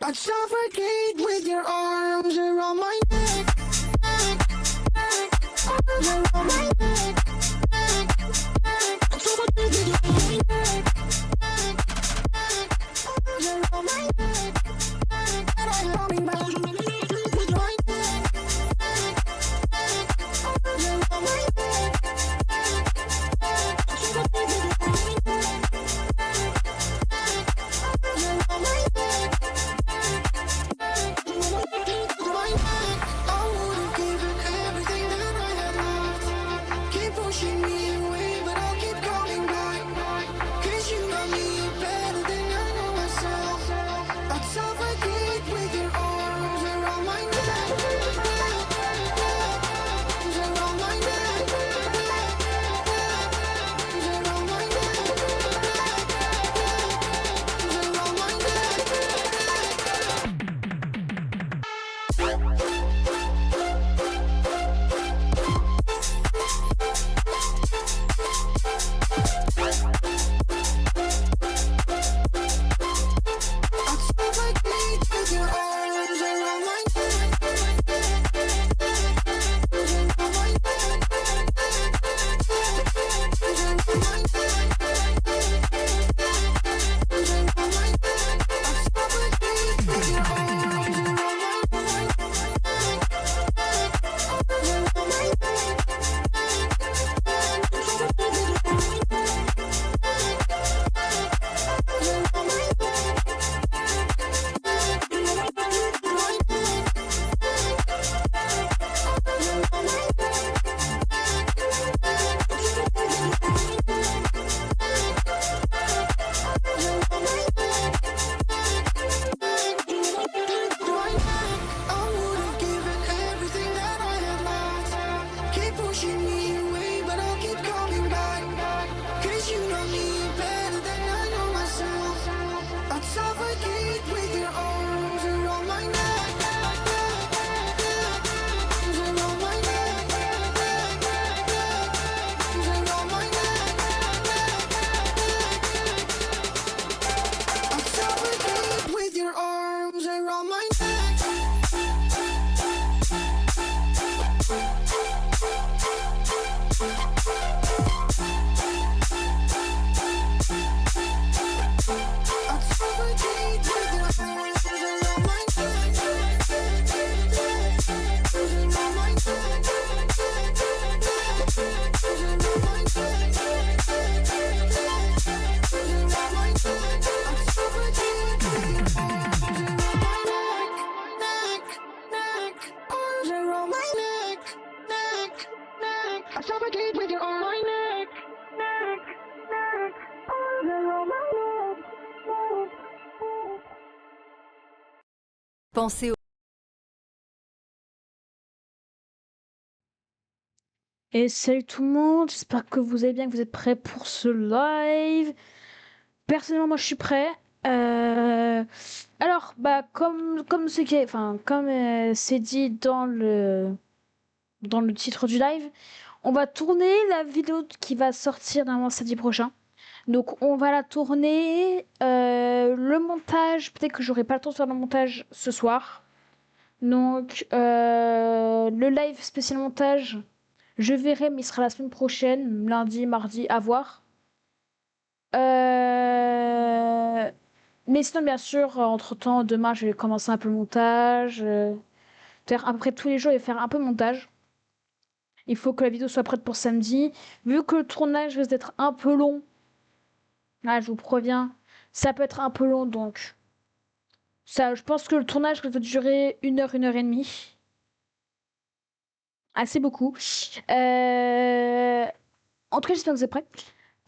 I'd suffocate with your arms around my neck, arms around my neck, I'd suffocate with your arms around my neck, and I'm coming back with my neck, arms around my neck, I'd suffocate with your arms around my neck. I would have given everything that I had left. Keep pushing me away, but I'll keep coming back. 'Cause you know me better than I know myself. I'd suffocate with your arms around my neck, arms around my neck, arms around my neck, arms around my I'd suffocate with your arms around my neck, arms around my neck, arms around my neck, arms around my neck. I'd suffocate with your arms around my neck, arms around my neck, I'd suffocate with your arms around my neck. I would have given everything that I had left. Keep pushing me away, but I'll keep coming back. 'Cause you know me better than I know myself. I'd suffocate with your arms around my neck, arms around my neck, arms around my neck. I'd suffocate with your arms around my neck. I'd suffocate with your arms around my neck, arms around my neck, arms around my neck, arms around my neck. I'd suffocate with your arms around my neck, arms around my neck, I'd suffocate with your arms around my neck, arms around my neck. Pensez au... Et salut tout le monde, j'espère que vous allez bien, que vous êtes prêts pour ce live. Personnellement, moi je suis prêt. Alors, comme c'est dit dans le titre du live, on va tourner la vidéo qui va sortir normalement samedi prochain. Donc on va la tourner. Le montage, peut-être que j'aurai pas le temps de faire le montage ce soir. Donc le live spécial montage, je verrai, mais il sera la semaine prochaine, lundi, mardi, à voir. Mais sinon, bien sûr, entre-temps, demain, je vais commencer un peu le montage. Faire à peu près tous les jours et faire un peu de montage. Il faut que la vidéo soit prête pour samedi. Vu que le tournage risque d'être un peu long, là, je vous préviens, ça peut être un peu long, donc ça, je pense que le tournage risque de durer 1 heure et demie. Assez beaucoup. En tout cas, j'espère que vous êtes prêts.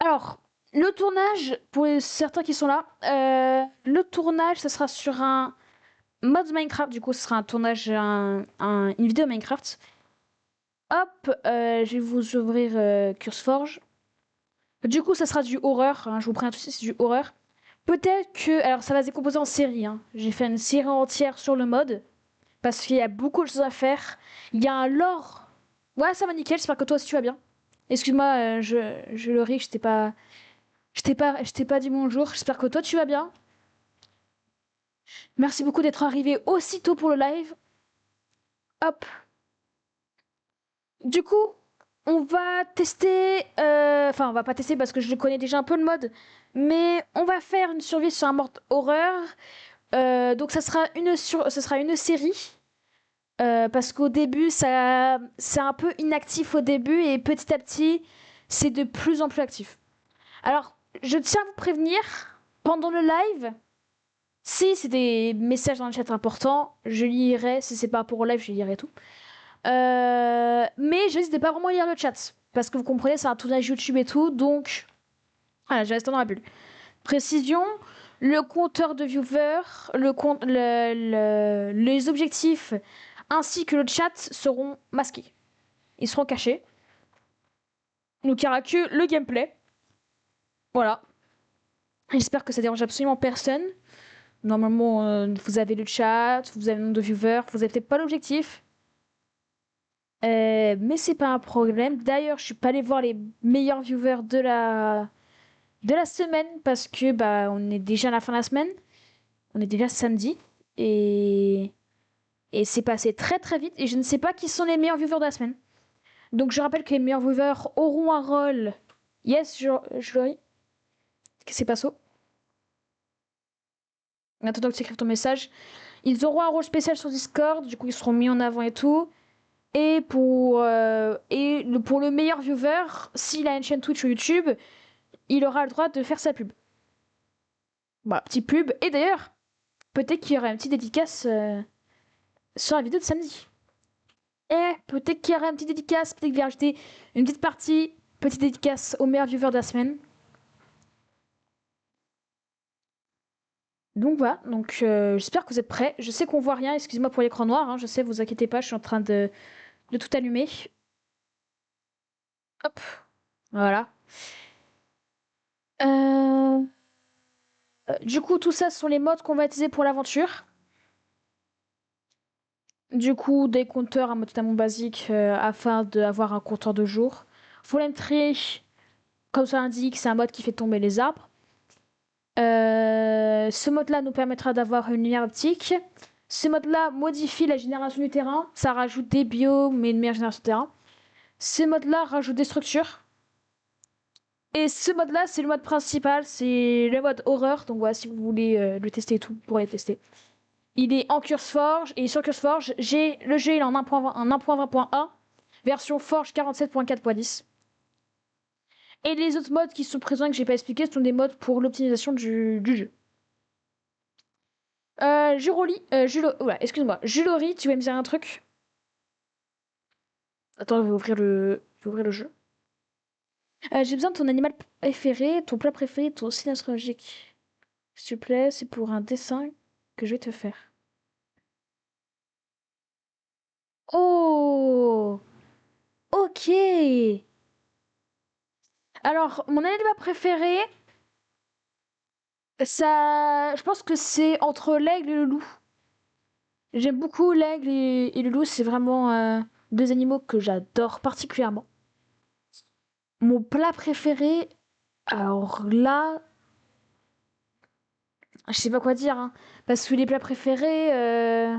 Alors, le tournage, pour certains qui sont là, le tournage, ça sera sur un mode Minecraft. Du coup, ce sera un tournage, une vidéo Minecraft. Hop, je vais vous ouvrir CurseForge. Du coup, ça sera du horreur. Hein, je vous préviens tout de suite, c'est du horreur. Peut-être que... Alors, ça va se décomposer en série. Hein. J'ai fait une série entière sur le mode. Parce qu'il y a beaucoup de choses à faire. Il y a un lore. Ouais, ça va nickel. J'espère que toi aussi tu vas bien. Excuse-moi, je le ris. Je t'ai pas dit bonjour. J'espère que toi tu vas bien. Merci beaucoup d'être arrivé aussitôt pour le live. Hop. Du coup, on va tester. Enfin, on va pas tester parce que je connais déjà un peu le mode. Mais on va faire une survie sur un mode horreur. Donc, ça sera une série. Parce qu'au début, c'est un peu inactif au début. Et petit à petit, c'est de plus en plus actif. Alors, je tiens à vous prévenir. Pendant le live, si c'est des messages dans le chat importants, je lirai. Si c'est pas pour le live, je lirai tout. Mais je risque de pas vraiment lire le chat. Parce que vous comprenez, c'est un tournage YouTube et tout. Donc, voilà, je reste dans la bulle. Précision, le compteur de viewers, les objectifs ainsi que le chat seront masqués. Ils seront cachés. Donc, il n'y aura que le gameplay. Voilà. J'espère que ça dérange absolument personne. Normalement, vous avez le chat, vous avez le nombre de viewers, vous avez peut-être pas l'objectif. Mais c'est pas un problème. D'ailleurs, je suis pas allée voir les meilleurs viewers de la semaine parce que bah on est déjà à la fin de la semaine. On est déjà samedi et c'est passé très très vite et je ne sais pas qui sont les meilleurs viewers de la semaine. Donc je rappelle que les meilleurs viewers auront un rôle. Yes, je qu'est-ce que c'est pas ça? En attendant que tu écrives ton message, ils auront un rôle spécial sur Discord. Du coup, ils seront mis en avant et tout. Et pour le meilleur viewer, s'il a une chaîne Twitch ou YouTube, il aura le droit de faire sa pub. Voilà, petit pub. Et d'ailleurs, peut-être qu'il y aura une petite dédicace sur la vidéo de samedi. Et peut-être qu'il y aura une petite dédicace, peut-être qu'il va rajouter une petite partie, petite dédicace au meilleur viewer de la semaine. Donc voilà, donc j'espère que vous êtes prêts. Je sais qu'on voit rien, excusez-moi pour l'écran noir, hein, je sais, vous inquiétez pas, je suis en train de tout allumer. Hop, voilà. Euh... Du coup, tout ça ce sont les modes qu'on va utiliser pour l'aventure. Du coup, des compteurs, un mode totalement basique afin d'avoir un compteur de jour. Full entry, comme ça l'indique, c'est un mode qui fait tomber les arbres. Ce mode-là nous permettra d'avoir une lumière optique. Ce mode-là modifie la génération du terrain. Ça rajoute des biomes et une meilleure génération de terrain. Ce mode-là rajoute des structures. Et ce mode-là, c'est le mode principal, c'est le mode horreur. Donc voilà, si vous voulez le tester et tout, vous pourrez le tester. Il est en CurseForge et sur CurseForge, le jeu il est en 1.20.1, version Forge 47.4.10. Et les autres modes qui sont présents et que j'ai pas expliqué sont des modes pour l'optimisation du jeu. Julori, tu vas me dire un truc? Attends, je vais ouvrir le jeu. J'ai besoin de ton animal préféré, ton plat préféré, ton signe astrologique. S'il te plaît, c'est pour un dessin que je vais te faire. Oh! Ok! Alors, mon animal préféré, je pense que c'est entre l'aigle et le loup. J'aime beaucoup l'aigle et le loup, c'est vraiment deux animaux que j'adore particulièrement. Mon plat préféré, alors là, je sais pas quoi dire, hein, parce que les plats préférés,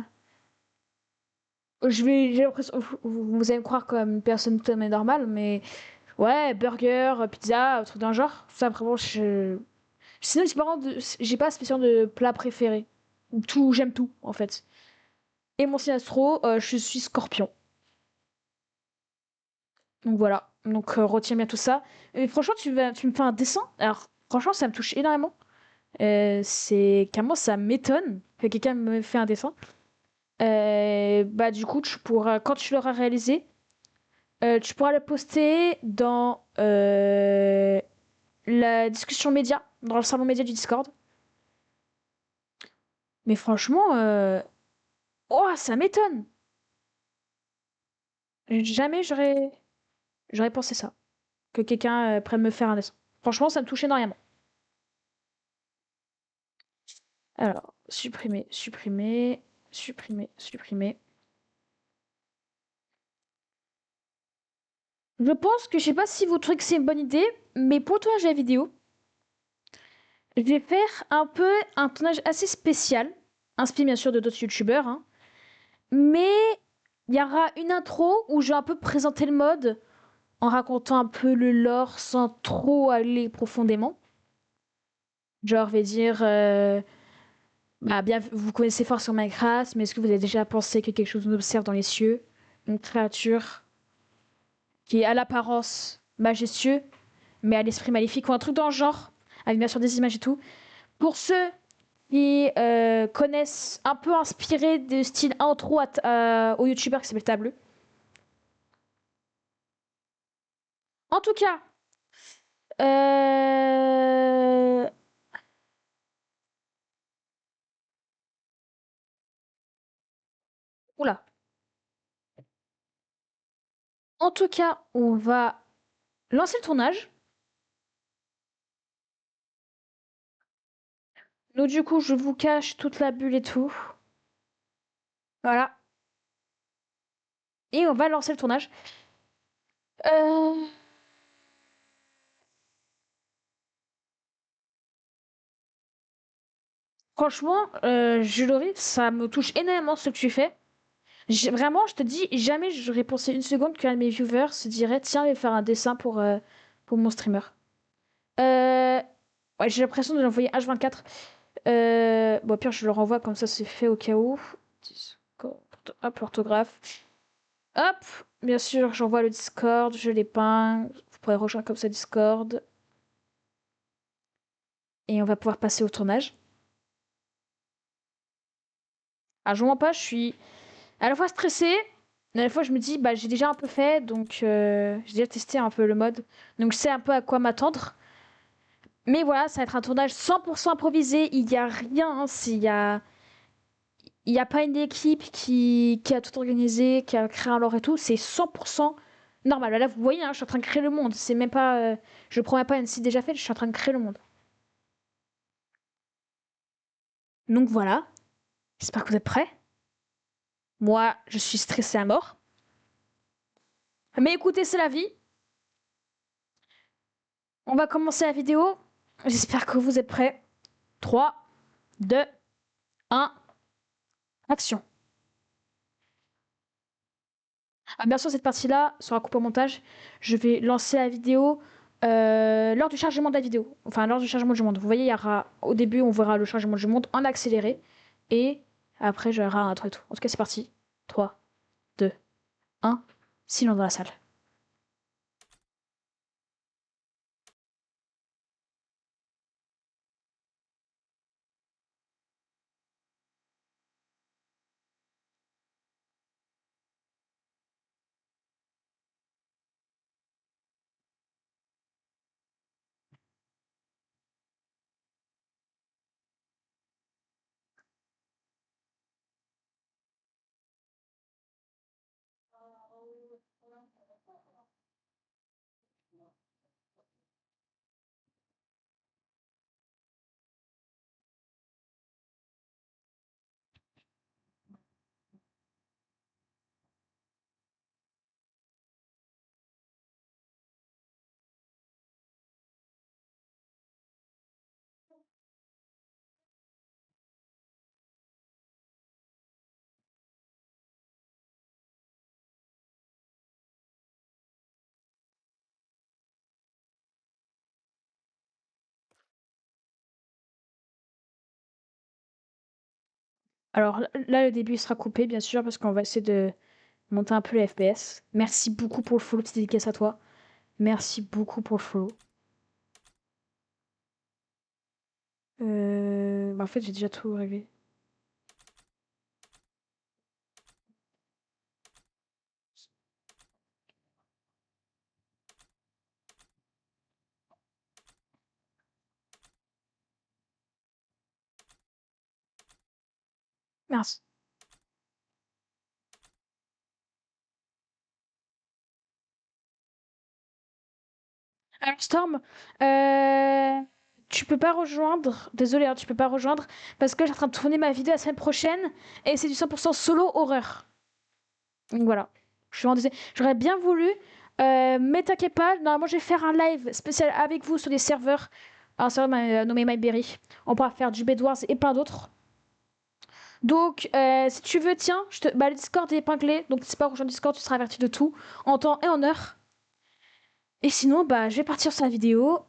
j'ai l'impression, vous allez me croire comme une personne tout à fait normale, mais ouais, burger, pizza, truc d'un genre, ça vraiment, sinon, j'ai pas spécialement de plat préféré. Tout, j'aime tout, en fait. Et mon signe astro, je suis scorpion. Donc voilà. Donc retiens bien tout ça. Et franchement, tu me fais un dessin. Alors, franchement, ça me touche énormément. C'est carrément, ça m'étonne que quelqu'un me fait un dessin. Bah, du coup, quand tu l'auras réalisé, tu pourras le poster dans la discussion média, dans le salon média du Discord. Mais franchement, oh, ça m'étonne. Jamais j'aurais pensé ça. Que quelqu'un prenne me faire un dessin. Franchement, ça me touche énormément. Alors, supprimer, supprimer, supprimer, supprimer. Je pense que je sais pas si vous trouvez que c'est une bonne idée, mais pour le tournage de la vidéo, je vais faire un peu un tournage assez spécial. inspiré bien sûr de d'autres youtubeurs, hein. Mais il y aura une intro où je vais un peu présenter le mode en racontant un peu le lore sans trop aller profondément. Genre, je vais dire, bah, bien, vous connaissez forcément Minecraft, mais est-ce que vous avez déjà pensé que quelque chose nous observe dans les cieux? Une créature qui est à l'apparence majestueux, mais à l'esprit maléfique, ou un truc dans le genre, avec bien sûr des images et tout. Pour ceux qui connaissent un peu inspiré de style intro au youtubeur qui s'appelle Tableu. En tout cas, euh... oula. En tout cas, on va lancer le tournage. Donc du coup, je vous cache toute la bulle et tout. Voilà. Et on va lancer le tournage. Euh... Franchement, Jules, ça me touche énormément ce que tu fais. Vraiment, je te dis, jamais j'aurais pensé une seconde qu'un de mes viewers se dirait, tiens, je vais faire un dessin pour mon streamer. Euh... Ouais, j'ai l'impression de l'envoyer H24. Bon, au pire, je le renvoie comme ça, c'est fait au cas où. Discord. Hop, l'orthographe. Hop, bien sûr, j'envoie le Discord, je l'épingle. Vous pourrez rejoindre comme ça Discord. Et on va pouvoir passer au tournage. Ah, je vous mens pas, je suis à la fois stressée, mais à la fois je me dis, bah j'ai déjà un peu fait, donc j'ai déjà testé un peu le mode. Donc je sais un peu à quoi m'attendre. Mais voilà, ça va être un tournage 100% improvisé, il n'y a rien, hein, il n'y a pas une équipe qui a tout organisé, qui a créé un lore et tout, c'est 100% normal. Là, vous voyez, hein, je suis en train de créer le monde, c'est même pas... je promets pas une site déjà faite, je suis en train de créer le monde. Donc voilà, j'espère que vous êtes prêts. Moi, je suis stressée à mort. Mais écoutez, c'est la vie. On va commencer la vidéo. J'espère que vous êtes prêts. 3, 2, 1, action. Ah, bien sûr, cette partie-là sera coupée au montage. Je vais lancer la vidéo lors du chargement de la vidéo. Enfin, lors du chargement du monde. Vous voyez, il y aura, au début, on verra le chargement du monde en accéléré. Et après, j'aurai un truc et tout. En tout cas, c'est parti. 3, 2, 1. Silence dans la salle. Alors là, le début sera coupé, bien sûr, parce qu'on va essayer de monter un peu les FPS. Merci beaucoup pour le follow, petite dédicace à toi. Merci beaucoup pour le follow. Bah en fait, j'ai déjà tout réglé. Merci. Alors Storm, tu peux pas rejoindre. Désolé, hein, tu peux pas rejoindre parce que j'ai en train de tourner ma vidéo la semaine prochaine et c'est du 100% solo horreur. Donc voilà. Je suis en désolée. J'aurais bien voulu, mais t'inquiète pas. Normalement, je vais faire un live spécial avec vous sur des serveurs, un serveur nommé MyBerry. On pourra faire du Bed Wars et plein d'autres. Donc, si tu veux, tiens, bah, le Discord est épinglé. Donc, si c'est pas rejoindre Discord, tu seras averti de tout, en temps et en heure. Et sinon, bah, je vais partir sur la vidéo.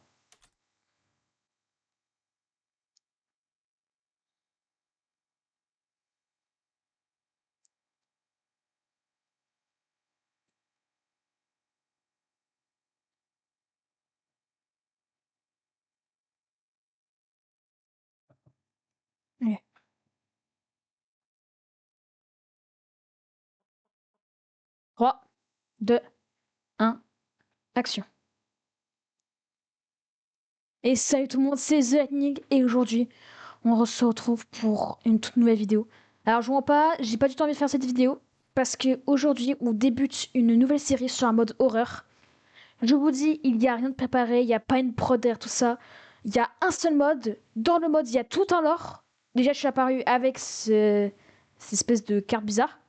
Ouais. 3, 2, 1, action. Et salut tout le monde, c'est The Lightning et aujourd'hui, on se retrouve pour une toute nouvelle vidéo. Alors, je vous mens pas, j'ai pas du tout envie de faire cette vidéo parce que aujourd'hui, on débute une nouvelle série sur un mode horreur. Je vous dis, il n'y a rien de préparé, il n'y a pas une prod derrière tout ça. Il y a un seul mode. Dans le mode, il y a tout un lore. Déjà, je suis apparu avec cette espèce de carte bizarre.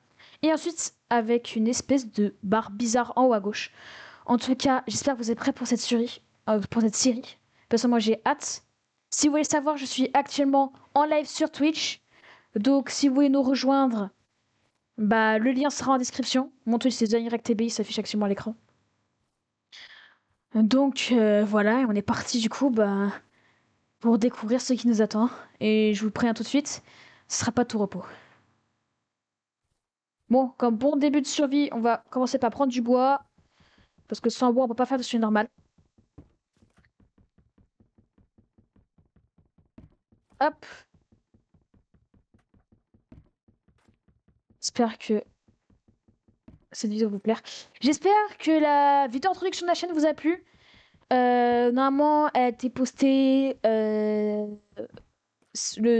Et ensuite, avec une espèce de barre bizarre en haut à gauche. En tout cas, j'espère que vous êtes prêts pour cette série. Parce que moi, j'ai hâte. Si vous voulez savoir, je suis actuellement en live sur Twitch. Donc, si vous voulez nous rejoindre, bah, le lien sera en description. Mon Twitch, c'est TheIrectTB, il s'affiche actuellement à l'écran. Donc voilà, et on est parti du coup bah, pour découvrir ce qui nous attend. Et je vous préviens tout de suite, ce sera pas tout repos. Bon, comme bon début de survie, on va commencer par prendre du bois. Parce que sans bois, on peut pas faire de survie normale. Hop. J'espère que cette vidéo vous plaire. J'espère que la vidéo d'introduction de la chaîne vous a plu. Normalement, elle a été postée le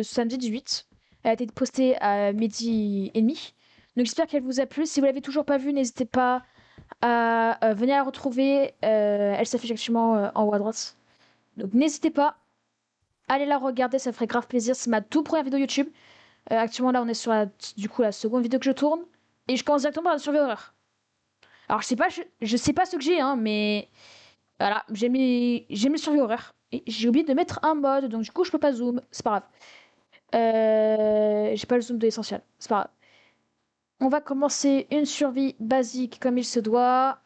samedi 18. Elle a été postée à midi et demi. Donc j'espère qu'elle vous a plu. Si vous l'avez toujours pas vue, n'hésitez pas à venir la retrouver. Elle s'affiche actuellement en haut à droite. Donc n'hésitez pas. Allez la regarder, ça ferait grave plaisir. C'est ma toute première vidéo YouTube. Actuellement là on est sur la seconde vidéo que je tourne. Et je commence directement par la survie horreur. Alors je sais pas ce que j'ai, hein, mais voilà, j'ai mis survie horreur. Et j'ai oublié de mettre un mode, donc du coup je peux pas zoom. C'est pas grave. J'ai pas le zoom de l'essentiel. C'est pas grave. On va commencer une survie basique comme il se doit.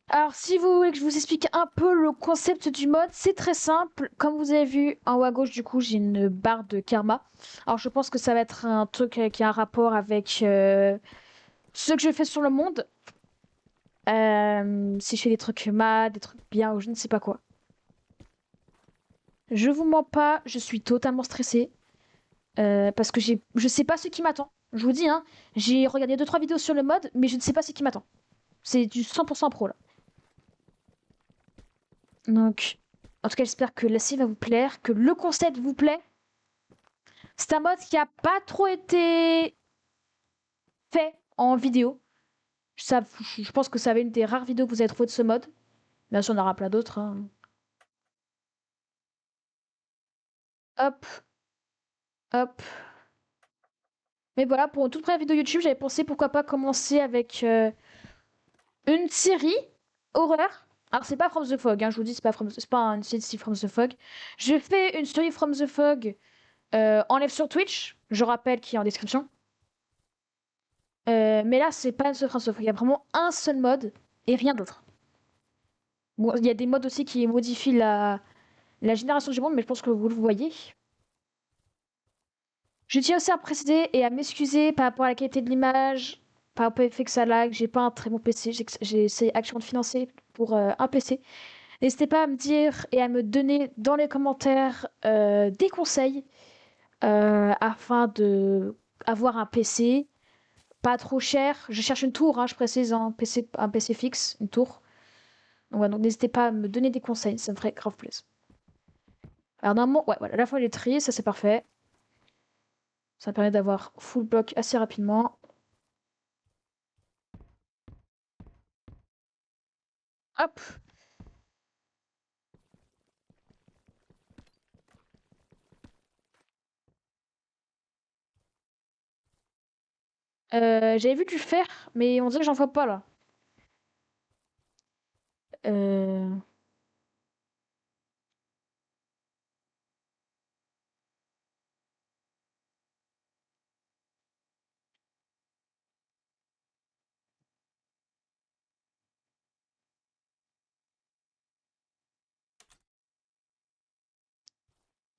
Alors, si vous voulez que je vous explique un peu le concept du mode, c'est très simple. Comme vous avez vu en haut à gauche, du coup, j'ai une barre de karma. Alors, je pense que ça va être un truc qui a un rapport avec ce que je fais sur le monde. Si je fais des trucs mal, des trucs bien ou je ne sais pas quoi. Je vous mens pas, je suis totalement stressée. Parce que je sais pas ce qui m'attend. Je vous dis, hein, j'ai regardé 2-3 vidéos sur le mode, mais je ne sais pas ce qui m'attend. C'est du 100% pro là. Donc, en tout cas, j'espère que la série va vous plaire, que le concept vous plaît. C'est un mode qui a pas trop été fait en vidéo. Je pense que ça va être une des rares vidéos que vous avez trouvées de ce mode. Bien sûr, on aura plein d'autres, hein. Hop, hop. Mais voilà, pour une toute première vidéo YouTube, j'avais pensé pourquoi pas commencer avec une série horreur. Alors, c'est pas From the Fog, hein, je vous dis, c'est pas une série From the Fog. Je fais une série From the Fog en live sur Twitch, je rappelle, qui est en description. Mais là, c'est pas ce From the Fog, il y a vraiment un seul mode et rien d'autre. Bon, il y a des modes aussi qui modifient la génération du monde, mais je pense que vous le voyez. Je tiens aussi à préciser et à m'excuser par rapport à la qualité de l'image, par rapport au fait que ça lag. J'ai pas un très bon PC, j'ai essayé actuellement de financer pour un PC. N'hésitez pas à me dire et à me donner dans les commentaires des conseils afin de avoir un PC pas trop cher. Je cherche une tour, hein, je précise, un PC fixe, une tour. Donc, voilà, donc n'hésitez pas à me donner des conseils, ça me ferait grave plaisir. Alors normalement, ouais, voilà, la fois elle est triée, ça c'est parfait. Ça me permet d'avoir full block assez rapidement. Hop. J'avais vu du fer, mais on dirait que j'en vois pas là. Euh,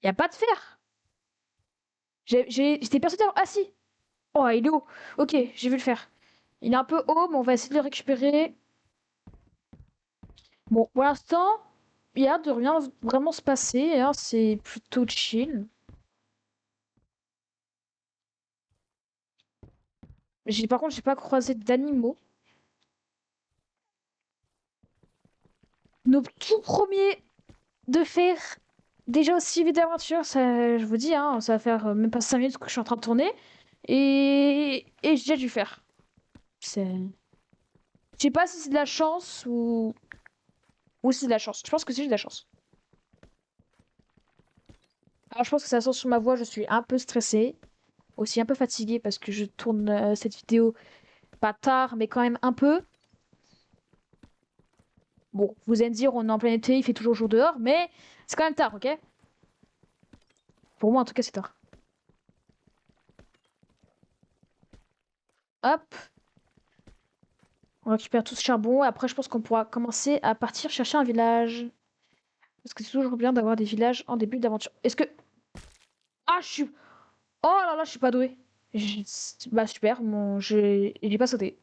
Y a pas de fer. J'étais persuadée. Ah si. Oh, il est haut. Ok, j'ai vu le fer. Il est un peu haut, mais on va essayer de le récupérer. Bon, pour l'instant, il y a de rien vraiment se passer, hein, c'est plutôt chill. Par contre, j'ai pas croisé d'animaux. Nos tout premiers de faire déjà aussi vite d'aventure, ça, je vous dis, hein, ça va faire même pas 5 minutes que je suis en train de tourner. Et j'ai déjà dû faire. C'est... Je sais pas si c'est de la chance ou si c'est de la chance. Je pense que c'est juste de la chance. Alors je pense que ça sent sur ma voix, je suis un peu stressée. Aussi un peu fatiguée parce que je tourne cette vidéo pas tard, mais quand même un peu. Bon, vous allez me dire, on est en plein été, il fait toujours jour dehors, mais c'est quand même tard, ok? Pour moi, en tout cas, c'est tard. Hop, on récupère tout ce charbon, et après, je pense qu'on pourra commencer à partir chercher un village. Parce que c'est toujours bien d'avoir des villages en début d'aventure. Est-ce que... Ah, je suis... Oh là là, je suis pas douée. Bah, super, j'ai pas sauté.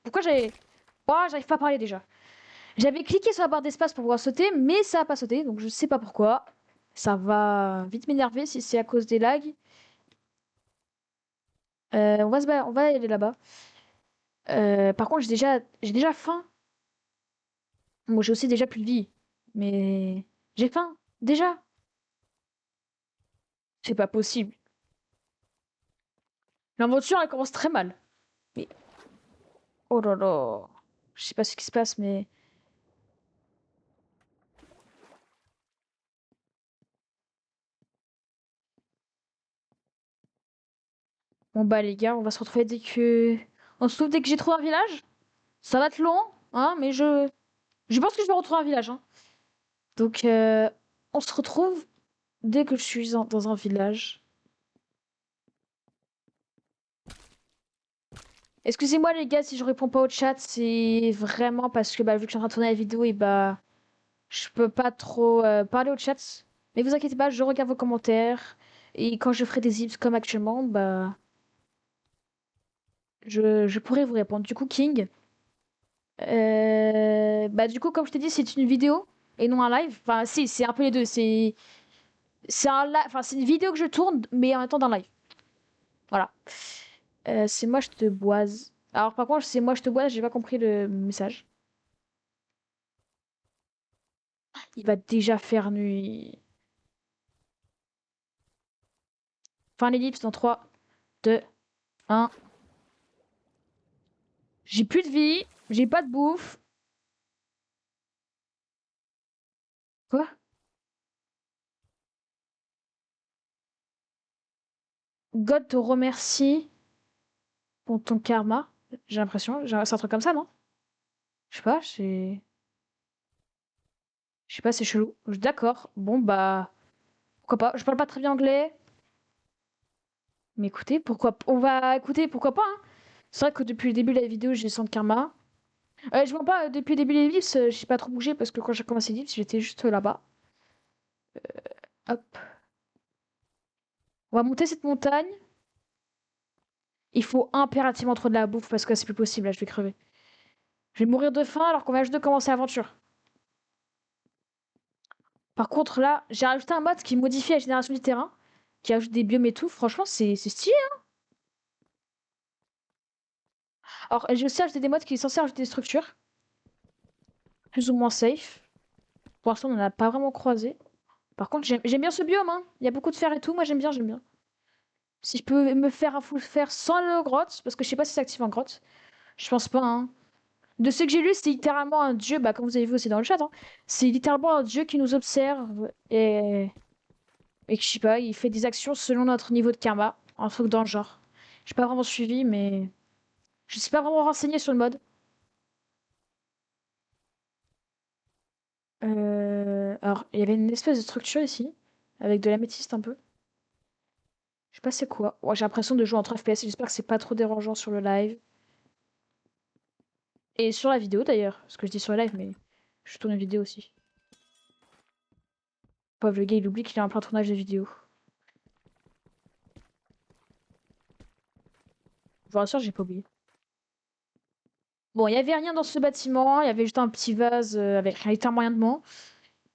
Pourquoi j'ai... Oh, j'arrive pas à parler déjà. J'avais cliqué sur la barre d'espace pour pouvoir sauter, mais ça a pas sauté, donc je sais pas pourquoi. Ça va vite m'énerver si c'est à cause des lags. On va aller là-bas. Par contre, j'ai déjà faim. Moi, j'ai aussi déjà plus de vie. Mais j'ai faim. Déjà. C'est pas possible. L'aventure, elle commence très mal. Mais oh là là. Je sais pas ce qui se passe, mais bon bah les gars, on va se retrouver dès que on se trouve dès que j'ai trouvé un village. Ça va être long, hein, mais je pense que je vais retrouver un village, hein. Donc on se retrouve dès que je suis dans un village. Excusez-moi les gars si je réponds pas au chat, c'est vraiment parce que bah vu que je suis en train de tourner la vidéo et bah je peux pas trop parler au chat. Mais vous inquiétez pas, je regarde vos commentaires et quand je ferai des zips comme actuellement, bah je pourrai vous répondre. Du coup King, bah du coup comme je t'ai dit c'est une vidéo et non un live. Enfin si c'est un peu les deux. C'est un enfin c'est une vidéo que je tourne mais en même temps d'un live. Voilà. C'est moi je te boise. Alors par contre c'est moi je te boise, j'ai pas compris le message. Il va déjà faire nuit. Fin l'ellipse dans 3, 2, 1. J'ai plus de vie, j'ai pas de bouffe. Quoi? God te remercie pour ton karma. J'ai l'impression. C'est un truc comme ça, non? Je sais pas, c'est. Je sais pas, c'est chelou. D'accord. Bon, bah. Pourquoi pas? Je parle pas très bien anglais. Mais écoutez, pourquoi. On va écouter, pourquoi pas, hein. C'est vrai que depuis le début de la vidéo, j'ai 100 de karma. Je mens pas, depuis le début des Ellipses, j'ai pas trop bougé parce que quand j'ai commencé l'Ellipse, j'étais juste là-bas. Hop. On va monter cette montagne. Il faut impérativement trouver de la bouffe parce que c'est plus possible, là, je vais crever. Je vais mourir de faim alors qu'on vient juste de commencer l'aventure. Par contre, là, j'ai rajouté un mod qui modifie la génération du terrain, qui ajoute des biomes et tout. Franchement, c'est stylé, hein. Alors, j'ai aussi ajouté des mods qui sont censés ajouter des structures, plus ou moins safe. Pour l'instant, on n'en a pas vraiment croisé. Par contre, j'aime bien ce biome, hein. Il y a beaucoup de fer et tout. Moi, j'aime bien, j'aime bien. Si je peux me faire un full fer sans le grotte, parce que je sais pas si c'est actif en grotte. Je pense pas, hein. De ce que j'ai lu, c'est littéralement un dieu, bah, comme vous avez vu aussi dans le chat, hein. C'est littéralement un dieu qui nous observe et que je sais pas, il fait des actions selon notre niveau de karma. Un truc dans le genre. J'ai pas vraiment suivi, mais je suis pas vraiment renseigné sur le mode. Alors, il y avait une espèce de structure ici, avec de l'améthyste un peu. Je sais pas c'est quoi. Ouais, j'ai l'impression de jouer en 3 FPS, j'espère que c'est pas trop dérangeant sur le live. Et sur la vidéo d'ailleurs, parce que je dis sur le live, mais je tourne une vidéo aussi. Pauvre le gars, il oublie qu'il est en plein tournage de vidéo. Je vous rassure, j'ai pas oublié. Bon, il y avait rien dans ce bâtiment, il y avait juste un petit vase avec littéralement rien dedans.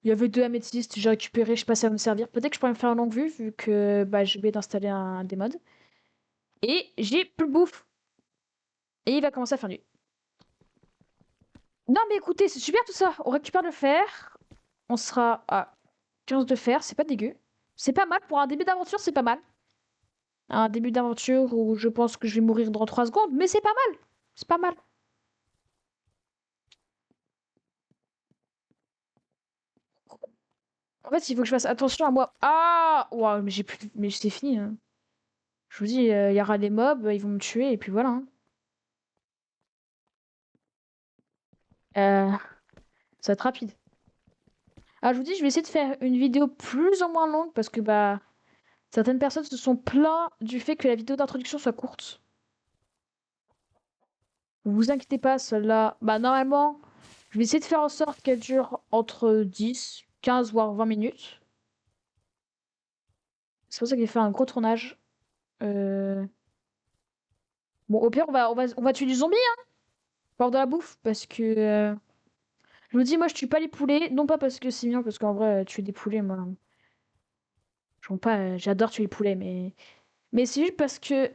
Il y avait 2 améthystes, j'ai récupéré, je sais pas si ça va me servir. Peut-être que je pourrais me faire une longue vue vu que bah, j'ai oublié d'installer des mods. Et j'ai plus de bouffe. Et il va commencer à faire nuit. Non mais écoutez, c'est super tout ça. On récupère le fer. On sera à 15 de fer, c'est pas dégueu. C'est pas mal, pour un début d'aventure, c'est pas mal. Un début d'aventure où je pense que je vais mourir dans 3 secondes, mais c'est pas mal. C'est pas mal. En fait, il faut que je fasse attention à moi. Ah! Ouah, mais j'ai plus... Mais c'est fini, hein. Je vous dis, il y aura des mobs, ils vont me tuer, et puis voilà, hein. Euh, Ça va être rapide. Ah, je vous dis, je vais essayer de faire une vidéo plus ou moins longue, parce que, bah... Certaines personnes se sont plaints du fait que la vidéo d'introduction soit courte. Vous inquiétez pas, celle-là... Bah, normalement, je vais essayer de faire en sorte qu'elle dure entre 10, 15, voire 20 minutes. C'est pour ça que j'ai fait un gros tournage. Euh, Bon, au pire, on va tuer du zombie, hein, pour avoir de la bouffe, parce que... Je vous dis, moi, je tue pas les poulets. Non pas parce que c'est bien, parce qu'en vrai, tuer des poulets, moi... J'adore tuer les poulets, mais c'est juste parce que...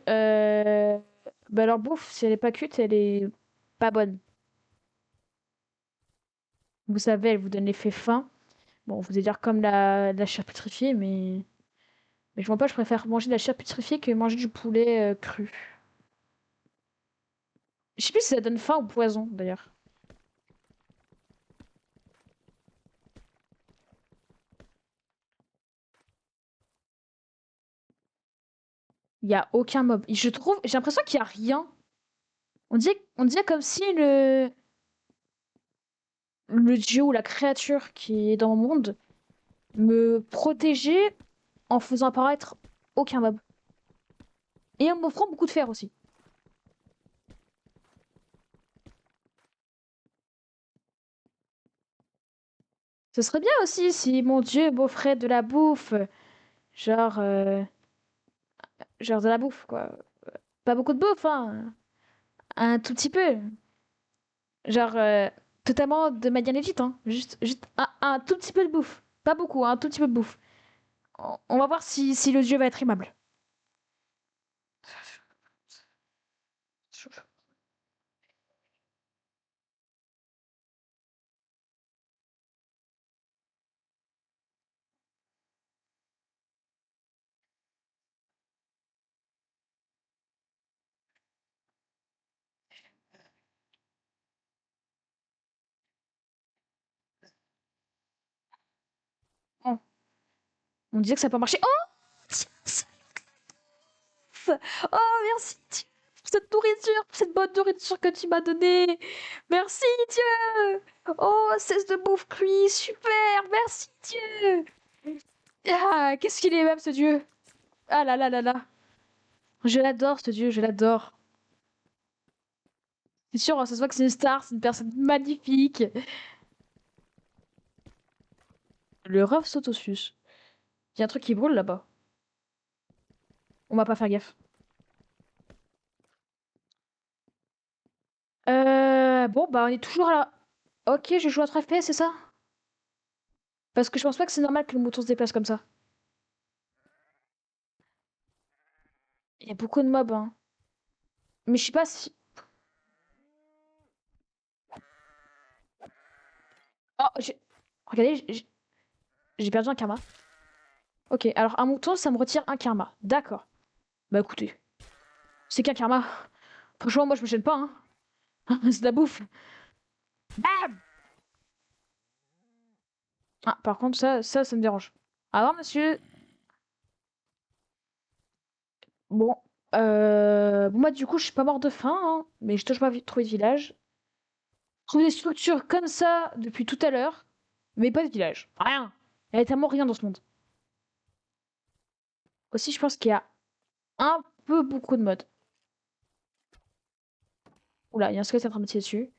Bah, leur bouffe, si elle est pas cuite, elle est pas bonne. Vous savez, elle vous donne l'effet faim. Bon, vous allez dire comme la chair pétrifiée, mais je vois pas, je préfère manger de la chair pétrifiée que manger du poulet cru. Je sais plus si ça donne faim ou poison, d'ailleurs. Il y a aucun mob. Je trouve, j'ai l'impression qu'il y a rien. On dirait comme si le dieu ou la créature qui est dans mon monde me protégeait en faisant apparaître aucun mob. Et en m'offrant beaucoup de fer aussi. Ce serait bien aussi si mon dieu m'offrait de la bouffe. Genre, genre de la bouffe, quoi. Pas beaucoup de bouffe, hein. Un tout petit peu. Genre, totalement de manière légite, hein. Juste un tout petit peu de bouffe. Pas beaucoup, hein, un tout petit peu de bouffe. On va voir si le dieu va être aimable. Oh, on disait que ça peut marcher. Oh, tiens, ça. Oh, merci Dieu pour cette nourriture, pour cette bonne nourriture que tu m'as donnée. Merci Dieu. Oh, 16 de bouffe cuit, super. Merci Dieu. Ah, qu'est-ce qu'il est même ce Dieu. Ah là là là là. Je l'adore ce Dieu, je l'adore. C'est sûr, ça se voit que c'est une star, c'est une personne magnifique. Le Ruff Sotosus. Il y a un truc qui brûle là-bas. On va pas faire gaffe. Bon, bah on est toujours à la... Ok, je joue à 3 FPS, c'est ça? Parce que je pense pas que c'est normal que le mouton se déplace comme ça. Il y a beaucoup de mobs, hein. Mais je sais pas si... Oh, regardez, j'ai perdu un karma. Ok, alors un mouton, ça me retire un karma. D'accord. Bah écoutez, c'est qu'un karma. Franchement, moi je me gêne pas, hein. C'est de la bouffe. Bam. Ah, par contre, ça me dérange. Alors, monsieur... Bon, bon, moi, du coup, je suis pas mort de faim, hein, mais je touche pas trouver de village. Je trouve des structures comme ça depuis tout à l'heure, mais pas de village. Rien. Il y a tellement rien dans ce monde. Aussi, je pense qu'il y a un peu beaucoup de modes. Oula, il y a un squelette en train de me tirer dessus.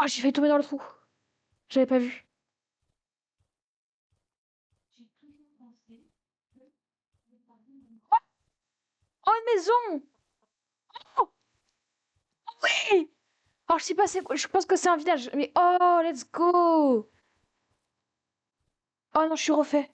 Oh, j'ai failli tomber dans le trou. J'avais pas vu. Oh, une maison! Oh, oui! Alors, je sais pas, c'est quoi. Je pense que c'est un village. Mais oh, let's go! Oh non, je suis refait.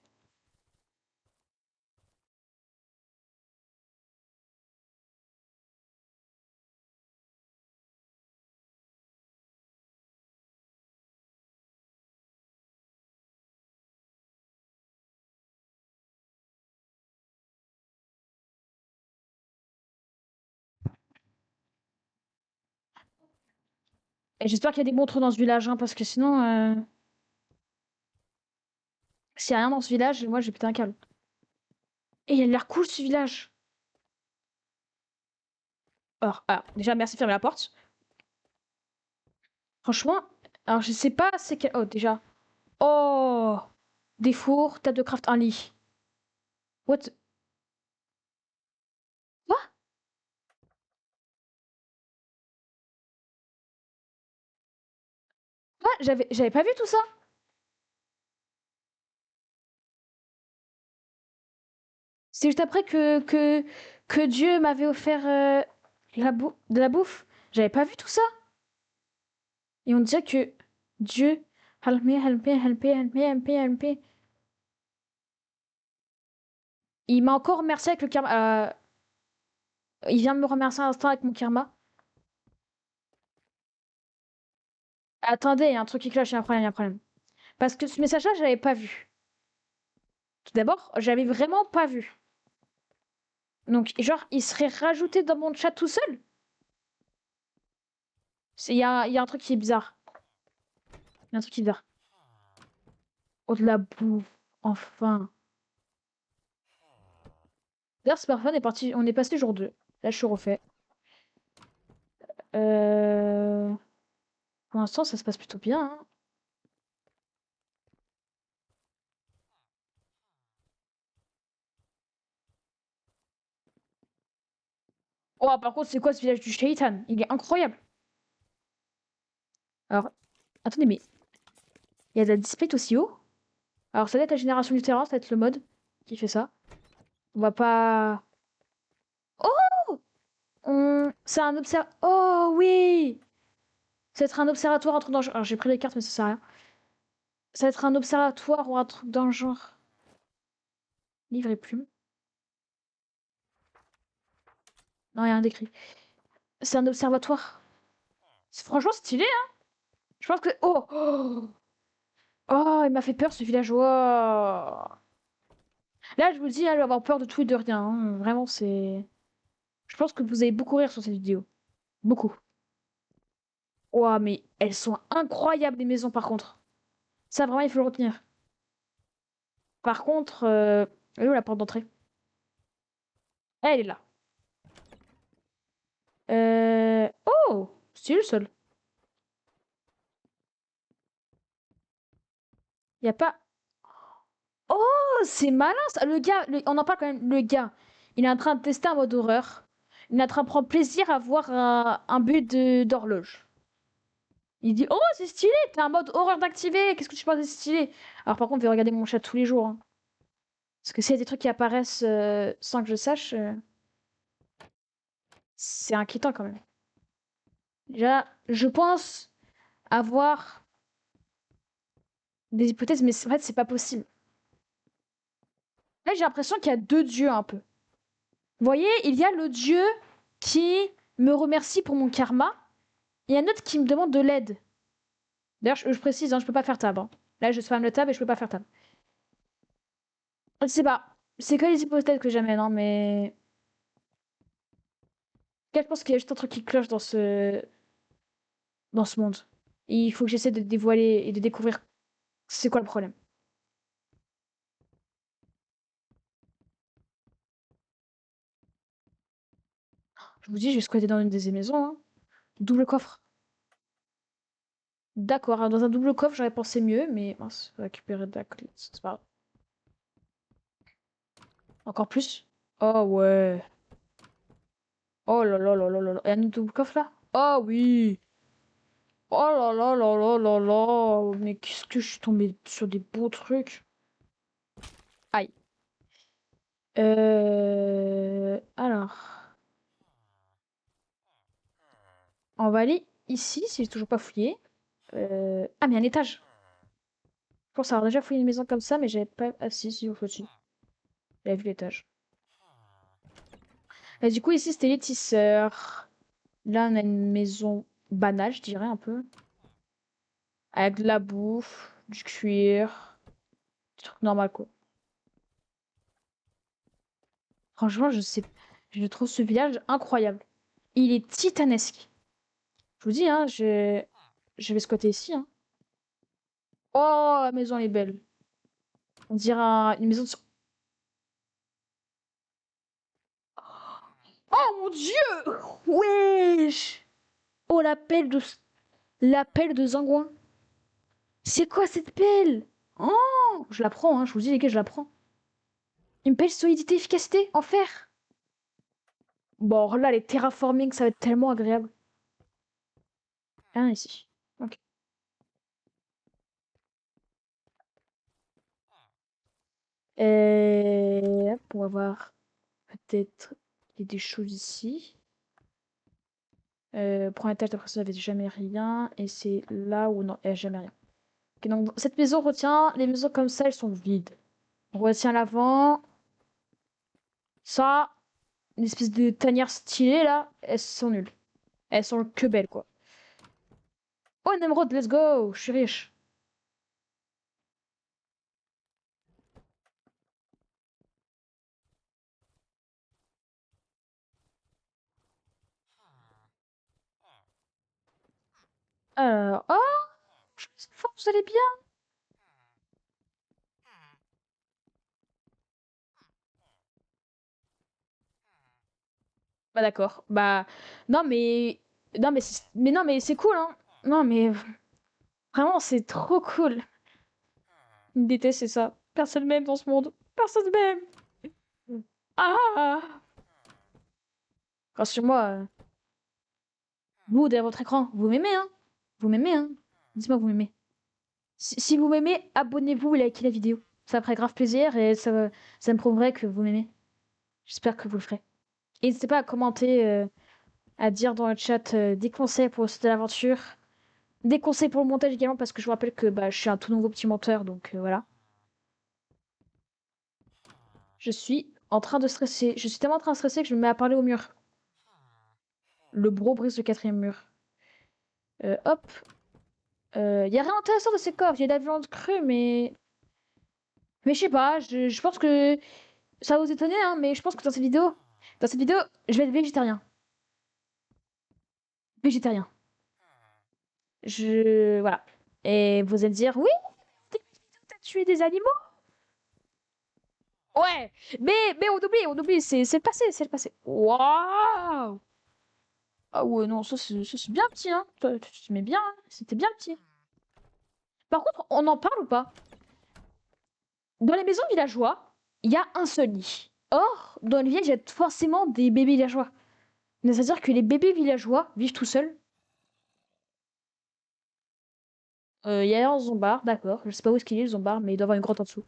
Et j'espère qu'il y a des bons trous dans ce village, hein, parce que sinon, s'il y a rien dans ce village, moi, j'ai pété un câble. Et il a l'air cool, ce village. Alors, déjà, merci de fermer la porte. Franchement, alors, je sais pas c'est quel... Oh, déjà. Oh! Des fours, table de craft, un lit. What? Quoi? Quoi? J'avais pas vu tout ça. C'est juste après que Dieu m'avait offert de la bouffe. J'avais pas vu tout ça. Et on dirait que Dieu, help me, help me, help me, help me, help me, help me. Il m'a encore remercié avec le karma. Il vient de me remercier à l'instant avec mon karma. Attendez, il y a un truc qui cloche, il y a un problème, il y a un problème. Parce que ce message-là, je l'avais pas vu. Tout d'abord, j'avais vraiment pas vu. Donc, genre, il serait rajouté dans mon chat tout seul? Il y a un truc qui est bizarre. Il y a un truc qui est bizarre. Oh, de la bouffe. Enfin. D'ailleurs, c'est parfait, on est passé jour 2. Là, je suis refait. Euh... Pour l'instant, ça se passe plutôt bien, hein. Oh, par contre, c'est quoi ce village du Shaitan? Il est incroyable. Alors, attendez, mais il y a de la display aussi haut? Alors, ça doit être la génération du terrain, ça doit être le mode qui fait ça. On va pas... Oh! C'est un Oh, oui! Ça va être un observatoire, un truc dans le genre. Alors, j'ai pris les cartes, mais ça sert à rien. Ça va être un observatoire ou un truc dans le genre. Livre et plume. Non, il y a rien d'écrit. C'est un observatoire. C'est franchement stylé, hein? Je pense que... Oh! Oh! Oh, il m'a fait peur, ce villageois. Là, je vous dis, là, je vais avoir peur de tout et de rien, hein. Vraiment, c'est... Je pense que vous allez beaucoup rire sur cette vidéo. Beaucoup. Oh, mais elles sont incroyables, les maisons, par contre. Ça, vraiment, il faut le retenir. Par contre, elle est où la porte d'entrée? Elle est là. Oh! C'est le sol. Y a pas... Oh, c'est malin, ça. Le gars, on en parle quand même. Le gars, il est en train de tester un mode horreur. Il est en train de prendre plaisir à voir un but d'horloge. Il dit: Oh, c'est stylé, t'as un mode horreur d'activer, qu'est-ce que tu penses de stylé? Alors, par contre, je vais regarder mon chat tous les jours, hein. Parce que s'il y a des trucs qui apparaissent sans que je sache, c'est inquiétant quand même. Déjà, je pense avoir des hypothèses, mais en fait, c'est pas possible. Là, j'ai l'impression qu'il y a deux dieux un peu. Vous voyez, il y a le dieu qui me remercie pour mon karma. Il y a un autre qui me demande de l'aide. D'ailleurs, je précise, hein, je peux pas faire tab, hein. Là, je spam le tab et je peux pas faire tab. Je sais pas. C'est que les hypothèses que j'amène, hein, mais... Là, je pense qu'il y a juste un truc qui cloche dans ce monde. Et il faut que j'essaie de dévoiler et de découvrir c'est quoi le problème. Je vous dis, je vais squatter dans une des maisons, hein. Double coffre. D'accord, hein, dans un double coffre, j'aurais pensé mieux, mais mince, récupérer de la clé, c'est pas grave. Encore plus? Oh ouais. Oh là là là là là là. Il y a un double coffre là? Oh oui! Oh là là là là là là. Mais qu'est-ce que je suis tombée sur des beaux trucs. Aïe. Alors. On va aller ici, si j'ai toujours pas fouillé. Ah, mais un étage. Je pense avoir déjà fouillé une maison comme ça, mais j'avais pas. Ah, si, aussi. J'avais vu l'étage. Et du coup, ici, c'était les tisseurs. Là, on a une maison banale, je dirais, un peu. Avec de la bouffe, du cuir, du truc normal, quoi. Franchement, je sais. Je trouve ce village incroyable. Il est titanesque. Je vous dis, hein, je vais squatter ici, hein. Oh, la maison, elle est belle. On dirait une maison de... Oh mon Dieu! Wesh! Oh, la pelle de Zangouin. C'est quoi cette pelle? Oh! Je la prends, hein, je vous dis, les gars, je la prends. Une pelle solidité, efficacité, en fer. Bon, alors là, les terraforming, ça va être tellement agréable. Ah, ici. Ok. Hop, on va voir. Peut-être qu'il y a des choses ici. Premier étage, d'après ça, il n'y avait jamais rien. Et c'est là où non, il n'y a jamais rien. Ok, donc cette maison retient. Les maisons comme ça, elles sont vides. On retient l'avant. Ça, une espèce de tanière stylée là, elles sont nulles. Elles sont que belles quoi. Oh, une émeraude, let's go! Je suis riche. Alors, oh! Vous allez bien? Bah d'accord. Bah non mais non mais c'est cool hein. Non mais vraiment c'est trop cool. Il me déteste c'est ça. Personne m'aime dans ce monde. Personne m'aime. Ah! Rassure-moi. Vous derrière votre écran, vous m'aimez hein? Vous m'aimez hein? Dites-moi que vous m'aimez. Si vous m'aimez, abonnez-vous et likez la vidéo. Ça me ferait grave plaisir et ça me prouverait que vous m'aimez. J'espère que vous le ferez. Et n'hésitez pas à commenter, à dire dans le chat des conseils pour cette aventure. Des conseils pour le montage également, parce que je vous rappelle que bah, je suis un tout nouveau petit monteur, donc voilà. Je suis en train de stresser. Je suis tellement en train de stresser que je me mets à parler au mur. Le bro brise le quatrième mur. Hop. Y a rien d'intéressant dans ces coffres. Il y a de la viande crue, mais... Mais je sais pas, je pense que... Ça va vous étonner, hein, mais je pense que dans cette vidéo, je vais être végétarien. Végétarien. Voilà. Et vous allez me dire, oui, t'as tué des animaux? Ouais, mais on oublie, c'est le passé, c'est le passé. Waouh! Ah ouais, non, ça, c'est bien petit, hein. Toi, tu mets bien, hein. C'était bien petit. Par contre, on en parle ou pas? Dans les maisons villageois, il y a un seul lit. Or, dans les villes, il y a forcément des bébés villageois. C'est-à-dire que les bébés villageois vivent tout seuls. Il y a un zombard, d'accord. Je sais pas où est-ce qu'il est, le zombard, mais il doit avoir une grotte en dessous.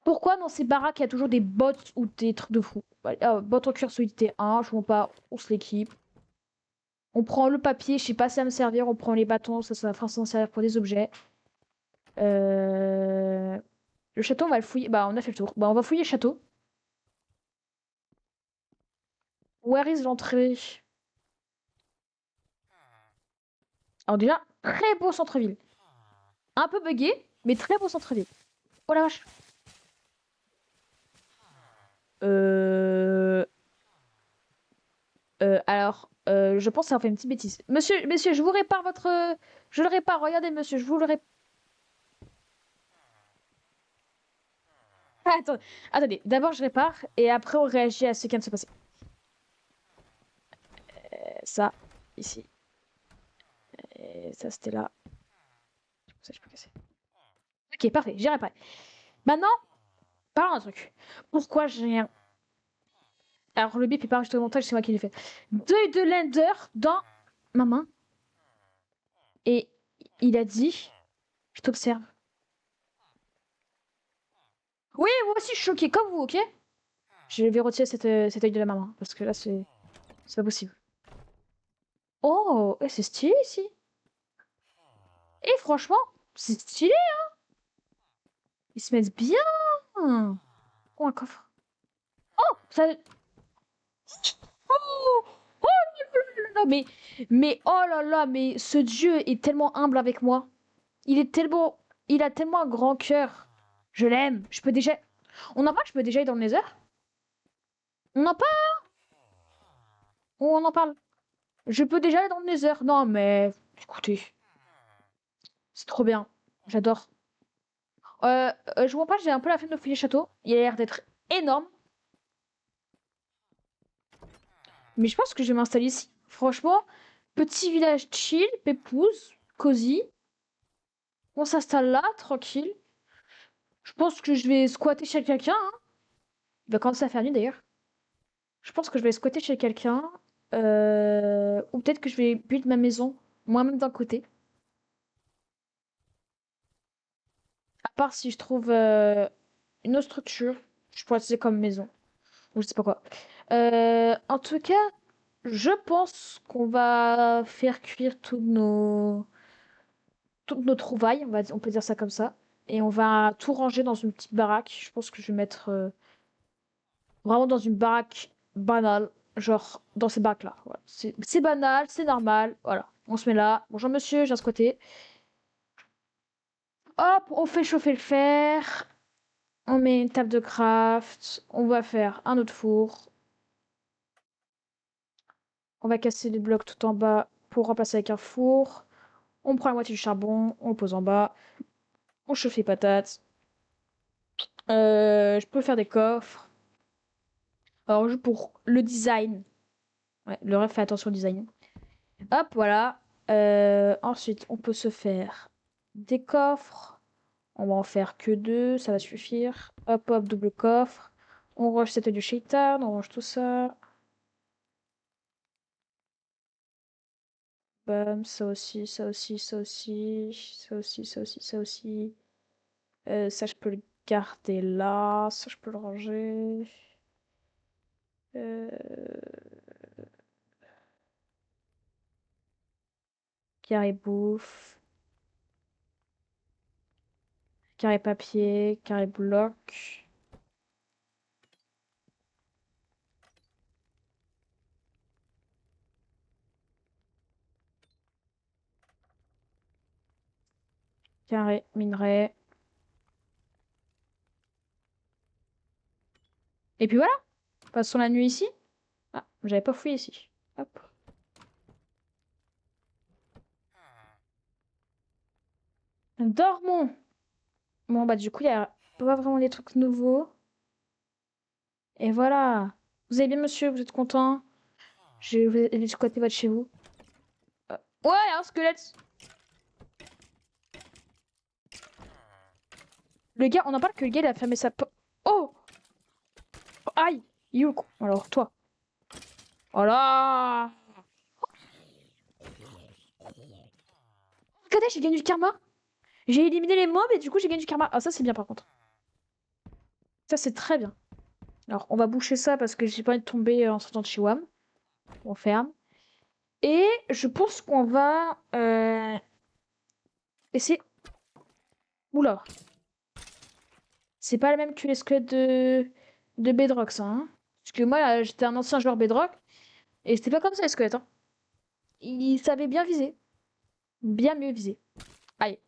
Pourquoi dans ces baraques, il y a toujours des bots ou des trucs de fou? Bots en cuir solidité 1, je vois pas, on se l'équipe. On prend le papier, je sais pas si ça va me servir, on prend les bâtons, ça va forcément servir pour des objets. Euh, Le château, on va le fouiller. Bah, on a fait le tour. Bah, on va fouiller le château. Where is l'entrée? Alors déjà, très beau centre-ville. Un peu buggé, mais très beau centre-ville. Oh la vache. Euh... je pense que ça a fait une petite bêtise. Monsieur, je vous répare votre... Je le répare, regardez, monsieur, je vous le répare. Ah, attendez, d'abord je répare, et après on réagit à ce qui vient de se passer. Ça, ici. Et ça, c'était là. Ça, je peux casser. Ok, parfait, j'ai réparé. Maintenant, parlons d'un truc. Pourquoi j'ai un... Alors, le bip est pas enregistré au montage, c'est moi qui l'ai fait. Deuil de Lender dans ma main. Et il a dit, je t'observe. Oui, moi aussi je suis choquée comme vous, ok? Je vais retirer cet œil de la maman, parce que là c'est pas possible. Oh, c'est stylé ici. Et franchement, c'est stylé, ils se mettent bien. Oh, un coffre. Oh, ça... Oh, oh là là, mais oh là là, mais ce dieu est tellement humble avec moi. Il a tellement un grand cœur. Je l'aime. Je peux déjà, on en parle, je peux déjà aller dans le Nether? On en parle ou on en parle? Je peux déjà aller dans le Nether. Non, mais écoutez, c'est trop bien. J'adore. Je vois pas, j'ai un peu la flemme de fouiller le château. Il a l'air d'être énorme. Mais je pense que je vais m'installer ici. Franchement, petit village chill, pépouze, cosy. On s'installe là, tranquille. Je pense que je vais squatter chez quelqu'un, hein. Il va commencer à faire nuit d'ailleurs. Je pense que je vais squatter chez quelqu'un. Ou peut-être que je vais build ma maison, moi-même d'un côté. À part si je trouve une autre structure, je pourrais utiliser comme maison. Ou je sais pas quoi. En tout cas, je pense qu'on va faire cuire toutes nos trouvailles, on peut dire ça comme ça. Et on va tout ranger dans une petite baraque. Je pense que je vais mettre vraiment dans une baraque banale. Genre dans ces baraques-là. Voilà. C'est banal, c'est normal. Voilà. On se met là. Bonjour monsieur, j'ai un squatté. Hop, on fait chauffer le fer. On met une table de craft. On va faire un autre four. On va casser les blocs tout en bas pour remplacer avec un four. On prend la moitié du charbon, on le pose en bas. On chauffe les patates. Je peux faire des coffres. Alors, juste pour le design. Ouais, le ref fait attention au design. Hop, voilà. Ensuite, on peut se faire des coffres. On va en faire que deux, ça va suffire. Hop, hop, double coffre. On range cette du shaitan, on range tout ça. Bam, ça aussi, ça aussi, ça aussi, ça aussi, ça aussi, ça aussi. Ça, je peux le garder là. Ça, je peux le ranger. Euh, Carré bouffe. Carré papier. Carré bloc. Carré minerai. Et puis voilà. Passons la nuit ici. Ah, j'avais pas fouillé ici. Hop. Dormons. Bon, bah, du coup, il y a pas vraiment des trucs nouveaux. Et voilà. Vous allez bien, monsieur? Vous êtes content? Je vais squatter votre chez vous. Ouais, un squelette. Le gars, on en parle que le gars, il a fermé sa porte. Oh! Aïe! You. Alors, toi. Voilà! Regardez, j'ai gagné du karma. J'ai éliminé les mobs et du coup, j'ai gagné du karma. Ah, ça, c'est bien par contre. Ça, c'est très bien. Alors, on va boucher ça parce que j'ai pas envie de tomber en sortant de chez WAM. On ferme. Et je pense qu'on va essayer. Oula! C'est pas la même que les squelettes de Bedrock, ça, hein. Parce que moi, là, j'étais un ancien joueur Bedrock. Et c'était pas comme ça, les squelettes, hein. Ils savaient bien viser. Bien mieux viser. Aïe.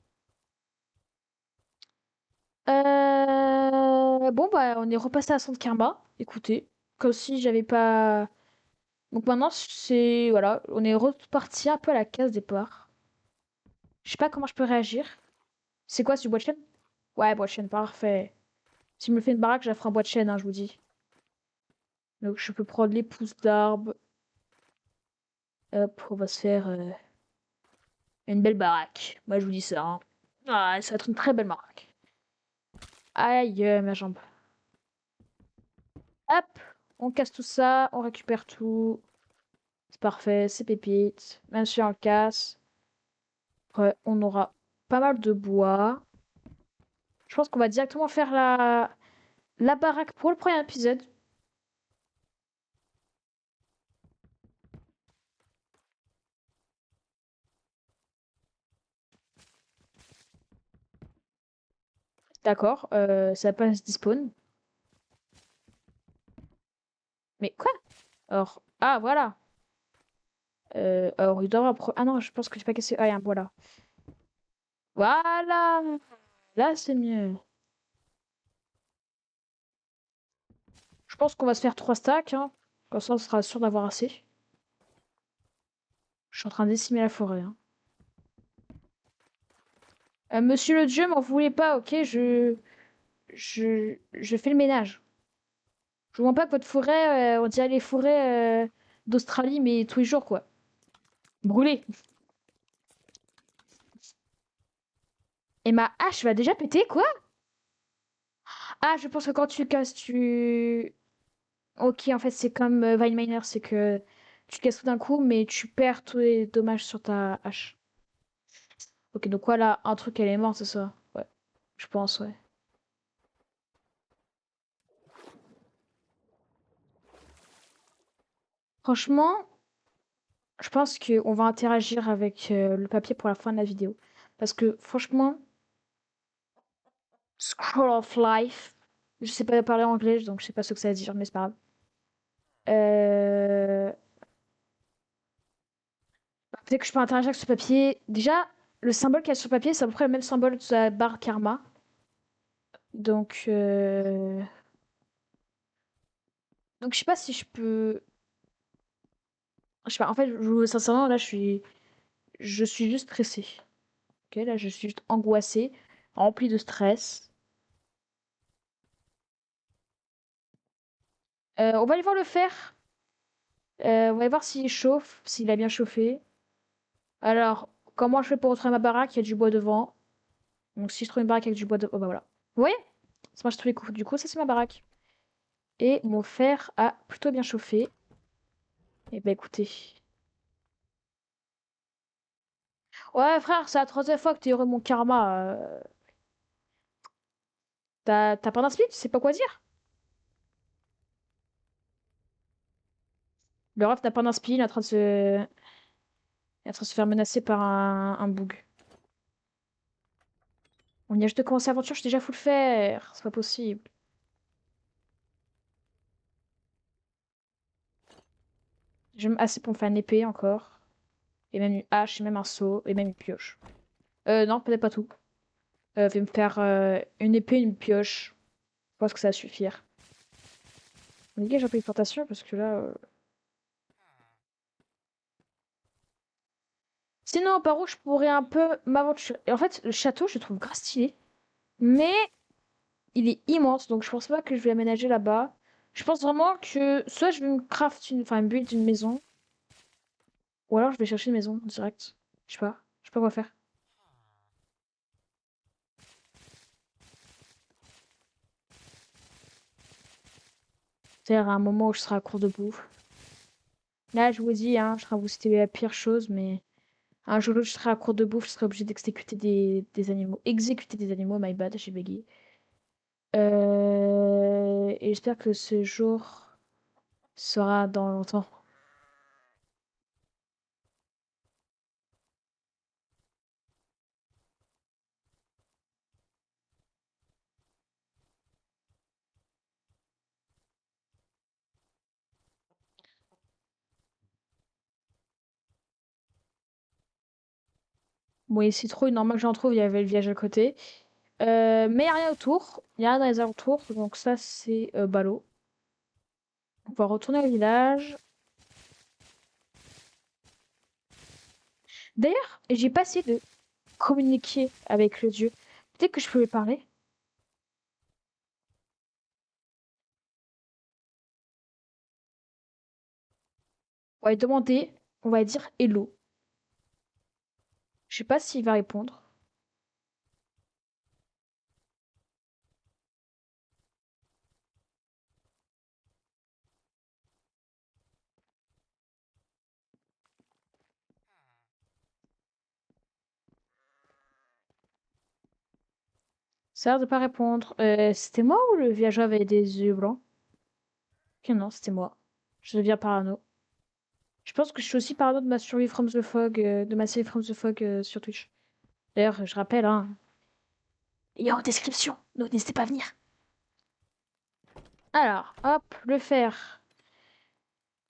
Bon, bah, on est repassé à son karma. Écoutez, comme si j'avais pas. Donc maintenant, c'est. Voilà, on est reparti un peu à la case départ. Je sais pas comment je peux réagir. C'est quoi, c'est du bois de chêne? Ouais, bois de chêne, parfait. Si je me fais une baraque, je la ferai en bois de chêne, hein, je vous dis. Donc je peux prendre les pousses d'arbres. Hop, on va se faire une belle baraque. Moi, je vous dis ça, hein. Ah, ça va être une très belle baraque. Aïe, ma jambe. Hop, on casse tout ça, on récupère tout. C'est parfait, c'est pépite. Même si on le casse. Ouais, on aura pas mal de bois. Je pense qu'on va directement faire la baraque pour le premier épisode. D'accord, ça va pas se despawn. Mais quoi? Alors, ah voilà. Alors il doit y avoir ah non, je pense que j'ai pas cassé. Ah, y a un bois là. Voilà! Là, c'est mieux. Je pense qu'on va se faire 3 stacks, hein. Comme ça, on sera sûr d'avoir assez. Je suis en train de décimer la forêt, hein. Monsieur le dieu, m'en voulez pas, ok? Je fais le ménage. Je vois pas que votre forêt, on dirait les forêts d'Australie, mais tous les jours, quoi. Brûlée. Et ma hache va déjà péter, quoi? Ah, je pense que quand tu casses, tu... Ok, en fait, c'est comme Vine Miner, c'est que tu casses tout d'un coup, mais tu perds tous les dommages sur ta hache. Ok, donc voilà, un truc, elle est morte, c'est ça? Ouais, je pense, ouais. Franchement, je pense qu'on va interagir avec le papier pour la fin de la vidéo. Parce que franchement, Scroll of Life, je sais pas parler anglais, donc je sais pas ce que ça veut dire, mais c'est pas grave. Euh... Peut-être que je peux interagir avec ce papier. Déjà, le symbole qu'il y a sur le papier, c'est à peu près le même symbole de la barre karma. Donc, donc je sais pas si je peux. Je sais pas, en fait, sincèrement, là, je suis juste stressée. Ok, là, je suis juste angoissée, remplie de stress. On va aller voir le fer. On va aller voir s'il chauffe, s'il a bien chauffé. Alors, comment je fais pour retrouver ma baraque? Il y a du bois devant. Donc, si je trouve une baraque avec du bois devant, oh bah voilà. Vous voyez? Ça marche tous les coups. Du coup, ça, c'est ma baraque. Et mon fer a plutôt bien chauffé. Et bah écoutez. Ouais, frère, c'est la troisième fois que tu aurais mon karma. T'as pas d'inspi? Tu sais pas quoi dire? Le ref n'a pas d'inspi, il est en train de se faire menacer par un bug. On y a juste de commencer l'aventure, je suis déjà full fer. C'est pas possible. J'ai même assez pour me faire une épée encore. Et même une hache, et même un seau, et même une pioche. Non, peut-être pas tout. Je vais me faire une épée, une pioche. Je pense que ça va suffire. On dégage un peu l'exportation parce que là. Sinon, par où je pourrais un peu m'aventurer. Et en fait, le château, je le trouve grave stylé. Mais il est immense, donc je pense pas que je vais aménager là-bas. Je pense vraiment que soit je vais me craft enfin, me build une maison, ou alors je vais chercher une maison direct. Je sais pas. Je sais pas quoi faire. C'est-à-dire à un moment où je serai à court de bouffe. Là, je vous dis, hein, je serai à vous citer la pire chose, mais un jour ou l'autre, je serai à court de bouffe, je serai obligé d'exécuter des animaux. Exécuter des animaux, my bad, j'ai bégayé. Et j'espère que ce jour sera dans longtemps. Bon, les citrouilles, normal que j'en trouve, il y avait le village à côté. Mais il n'y a rien autour. Il n'y a rien dans les alentours. Donc ça, c'est ballot. On va retourner au village. D'ailleurs, j'ai pas essayé de communiquer avec le dieu. Peut-être que je peux lui parler. On va lui demander, on va lui dire hello. Je sais pas s'il va répondre. Ça a l'air de pas répondre. C'était moi ou le villageois avait des yeux blancs? Ok, non, c'était moi. Je deviens parano. Je pense que je suis aussi parano de ma survie from the fog, de ma série from the fog sur Twitch. D'ailleurs, je rappelle, hein, il y a en description, donc n'hésitez pas à venir. Alors, hop, le fer.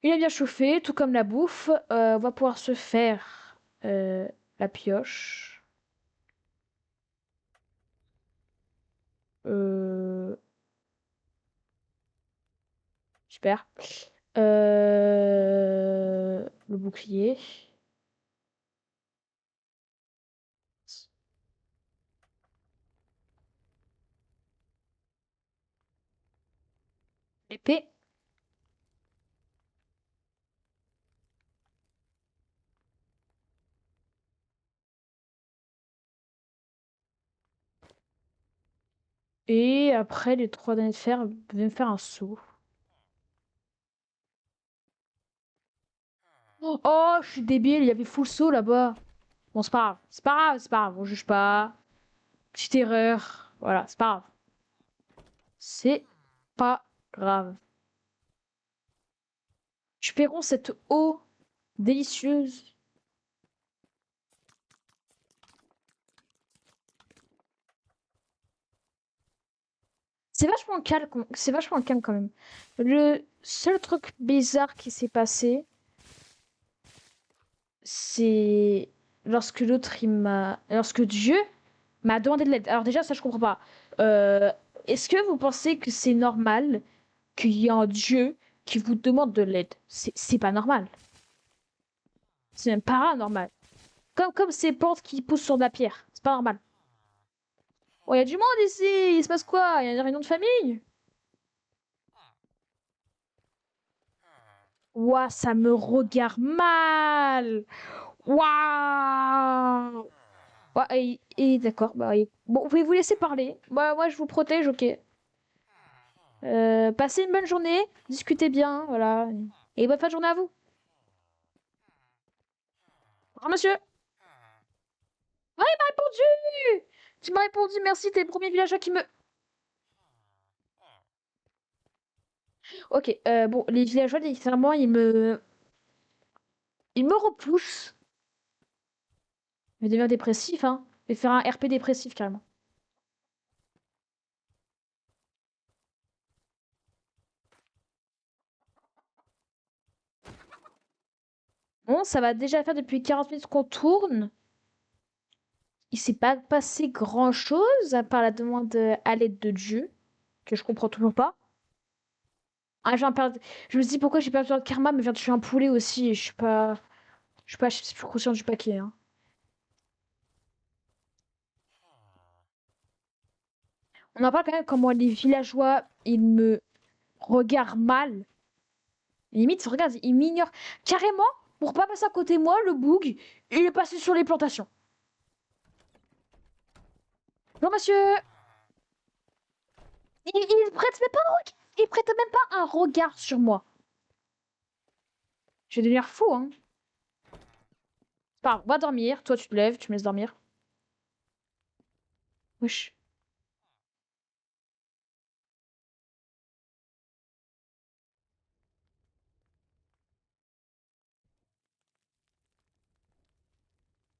Il est bien chauffé, tout comme la bouffe. On va pouvoir se faire la pioche. Euh, Super. Le bouclier. L'épée. Et après, les 3 dents de fer, je vais me faire un seau. Oh, je suis débile, il y avait full seau là-bas. Bon, c'est pas grave. C'est pas grave, c'est pas grave. On juge pas. Petite erreur. Voilà, c'est pas grave. C'est pas grave. Tu paierons cette eau délicieuse. C'est vachement calme quand même. Le seul truc bizarre qui s'est passé, c'est lorsque Dieu m'a demandé de l'aide. Alors déjà, ça je comprends pas. Euh, Est-ce que vous pensez que c'est normal qu'il y ait un Dieu qui vous demande de l'aide? C'est pas normal. C'est même paranormal. Comme ces plantes qui poussent sur de la pierre. C'est pas normal. Oh, il y a du monde ici. Il se passe quoi? Il y a une réunion de famille? Ouah, ça me regarde mal. Waouh! Ouais, d'accord. Bah, bon, vous pouvez vous laisser parler. Bah, moi, je vous protège, ok. Passez une bonne journée. Discutez bien, voilà. Et bonne fin de journée à vous. Au revoir, monsieur. Ah, il m'a répondu! Tu m'as répondu, merci, t'es le premier villageois qui me... Ok, bon, les villageois, littéralement, ils me repoussent. Je vais devenir dépressif, hein. Je vais faire un RP dépressif, carrément. Bon, ça va déjà faire depuis 40 minutes qu'on tourne. Il s'est pas passé grand-chose à part la demande à l'aide de Dieu, que je comprends toujours pas. Ah, je me dis pourquoi j'ai pas besoin de karma, mais je viens de tuer un poulet aussi, et je suis plus conscient du paquet, hein. On en parle quand même comment les villageois, ils me regardent mal. Limite, regarde, ils m'ignorent. Carrément, pour pas passer à côté de moi, le boug, il est passé sur les plantations. Bonjour monsieur! Il prête même pas il prête même pas un regard sur moi. Je vais devenir fou, hein. C'est pas grave, on va dormir. Toi, tu te lèves, tu me laisses dormir. Wesh.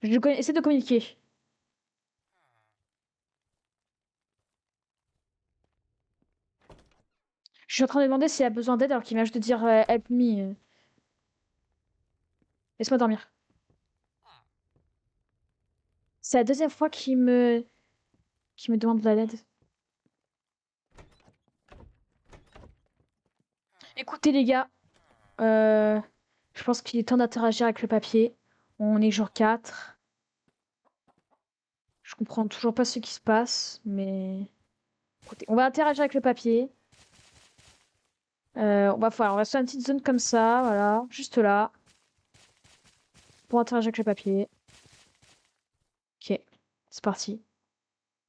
Essaie de communiquer. Je suis en train de demander s'il a besoin d'aide alors qu'il vient juste de dire help me. Laisse-moi dormir. C'est la deuxième fois qu'il me demande de l'aide. Écoutez les gars, euh, je pense qu'il est temps d'interagir avec le papier. On est jour 4. Je comprends toujours pas ce qui se passe, mais écoutez, on va interagir avec le papier. On va se faire une petite zone comme ça, voilà, juste là, pour interagir avec le papier. Ok, c'est parti.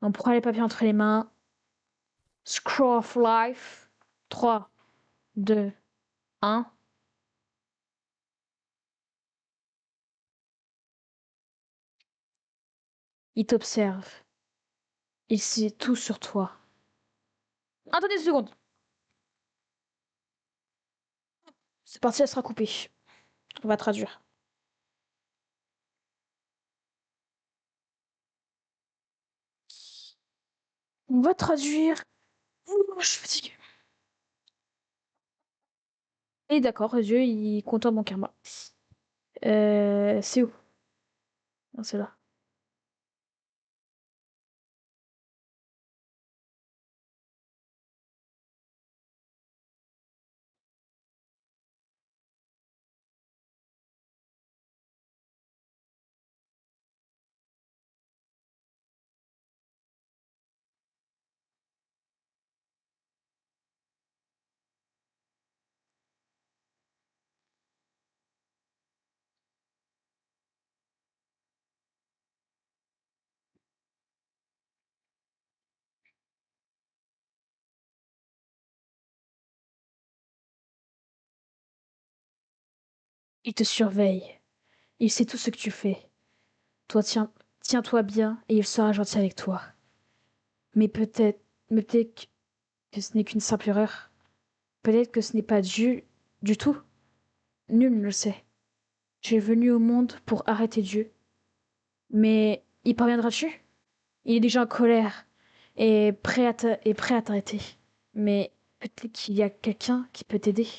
On prend les papiers entre les mains. Scroll of Life. 3, 2, 1. Il t'observe. Il sait tout sur toi. Attendez une seconde. Cette partie, elle sera coupée. On va traduire. On va traduire. Ouh, je suis fatiguée. Et d'accord, Dieu, il est content de mon karma. C'est où? Non, c'est là. Il te surveille. Il sait tout ce que tu fais. Toi, tiens-toi bien et il sera gentil avec toi. Mais peut-être, mais peut-être que ce n'est qu'une simple erreur. Peut-être que ce n'est pas Dieu du tout. Nul ne le sait. Tu es venu au monde pour arrêter Dieu. Mais y parviendras-tu? Il est déjà en colère et prêt à t'arrêter. Mais peut-être qu'il y a quelqu'un qui peut t'aider.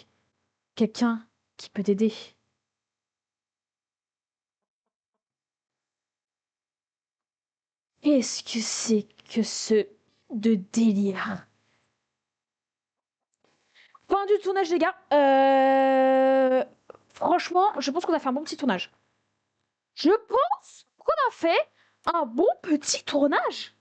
Quelqu'un qui peut t'aider. Qu'est-ce que c'est que ce de délire? Fin du tournage, les gars. Franchement, je pense qu'on a fait un bon petit tournage. Je pense qu'on a fait un bon petit tournage.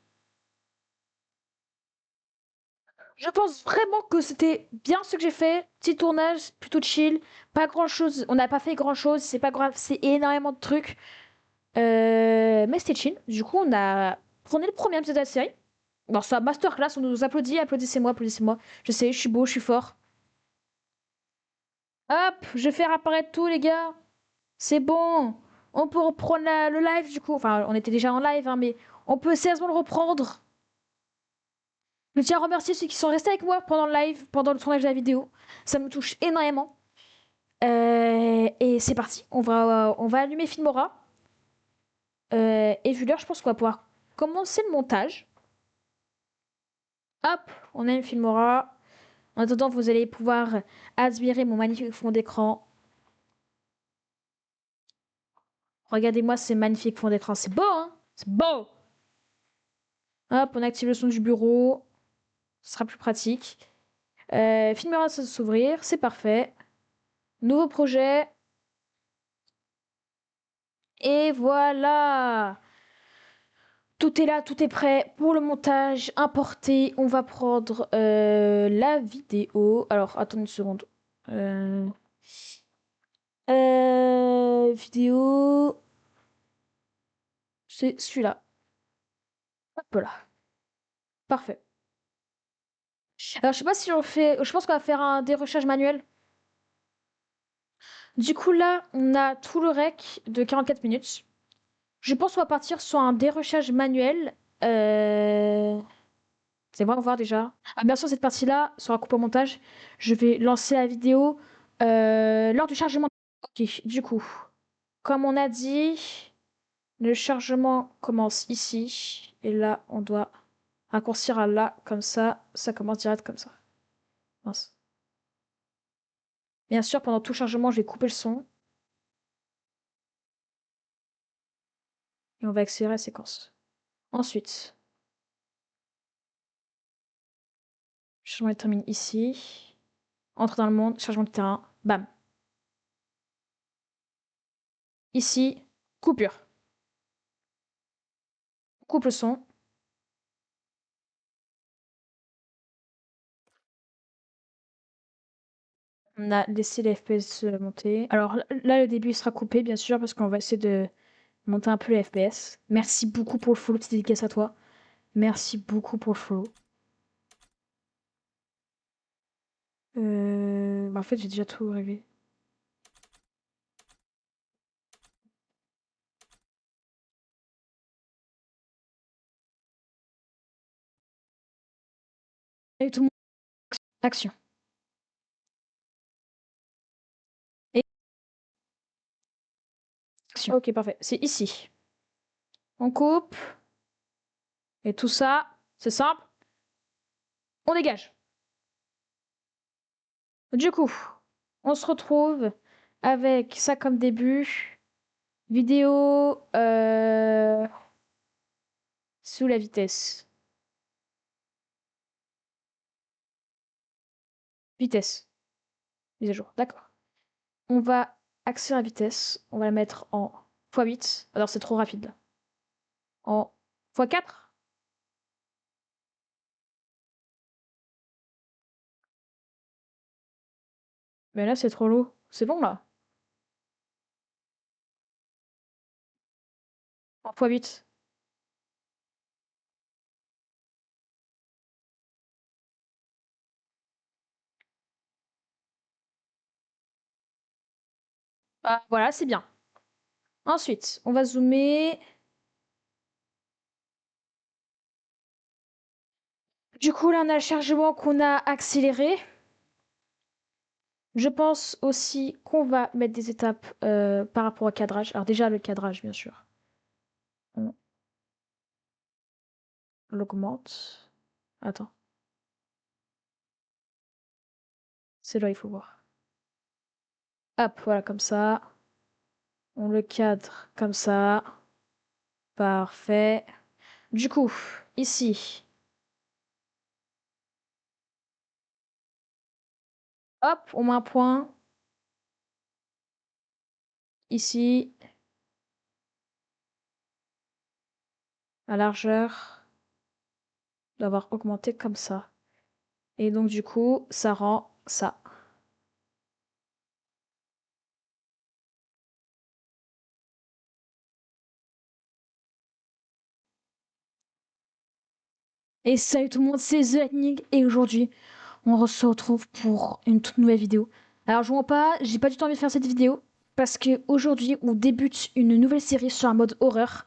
Je pense vraiment que c'était bien ce que j'ai fait. Petit tournage, plutôt chill. Pas grand chose. On n'a pas fait grand chose. C'est pas grave. C'est énormément de trucs. Mais c'était chill. Du coup, on est le premier épisode de la série. Bon, c'est un masterclass. On nous applaudit. Applaudissez-moi, applaudissez-moi. Je sais, je suis beau, je suis fort. Hop, je vais faire apparaître tout, les gars. C'est bon. On peut reprendre le live, du coup. Enfin, on était déjà en live, hein, mais on peut sérieusement le reprendre. Je tiens à remercier ceux qui sont restés avec moi pendant le live, pendant le tournage de la vidéo. Ça me touche énormément. Et c'est parti. On va allumer Filmora. Et vu l'heure, je pense qu'on va pouvoir commencer le montage. Hop, on allume Filmora. En attendant, vous allez pouvoir admirer mon magnifique fond d'écran. Regardez-moi ce magnifique fond d'écran. C'est beau, hein? C'est beau! Hop, on active le son du bureau. Ce sera plus pratique. Filmora va s'ouvrir. C'est parfait. Nouveau projet. Et voilà! Tout est là, tout est prêt pour le montage. Importé. On va prendre la vidéo. Alors, attendez une seconde. Euh, vidéo. C'est celui-là. Hop là. Parfait. Alors, je sais pas si on fait. Je pense qu'on va faire un dérochage manuel. Du coup, là, on a tout le rec de 44 minutes. Je pense qu'on va partir sur un dérochage manuel. C'est bon, on va voir déjà. Ah, bien sûr, cette partie-là sera coupée au montage. Je vais lancer la vidéo lors du chargement. Ok, du coup, comme on a dit, le chargement commence ici. Et là, on doit raccourcir à là, comme ça commence direct comme ça. Mince. Bien sûr, pendant tout chargement, je vais couper le son. Et on va accélérer la séquence. Ensuite, le chargement termine ici. Entre dans le monde, chargement de terrain, bam. Ici, coupure. On coupe le son. On a laissé les FPS monter. Alors là, le début il sera coupé, bien sûr, parce qu'on va essayer de monter un peu les FPS. Merci beaucoup pour le follow, petite dédicace à toi. Merci beaucoup pour le follow. Bah, en fait, j'ai déjà tout rêvé. Et tout le monde. Action. Et action. Ok, parfait. C'est ici. On coupe. Et tout ça, c'est simple. On dégage. Du coup, on se retrouve avec ça comme début. Vidéo sous la vitesse. Vitesse. Mise à jour. D'accord. On va accélérer la vitesse. On va la mettre en x8. Alors c'est trop rapide là. En x4. Mais là c'est trop lourd. C'est bon là. En x8. Ah, voilà, c'est bien. Ensuite, on va zoomer. Du coup, là, on a le chargement qu'on a accéléré. Je pense aussi qu'on va mettre des étapes par rapport au cadrage. Alors déjà, le cadrage, bien sûr. On l'augmente. Attends. C'est là, il faut voir. Hop, voilà, comme ça. On le cadre comme ça. Parfait. Du coup, ici. Hop, on met un point. Ici. La largeur doit avoir augmenté comme ça. Et donc, du coup, ça rend ça. Et salut tout le monde, c'est The Lightning et aujourd'hui on se retrouve pour une toute nouvelle vidéo. Alors je vois pas, j'ai pas du tout envie de faire cette vidéo parce que aujourd'hui on débute une nouvelle série sur un mode horreur.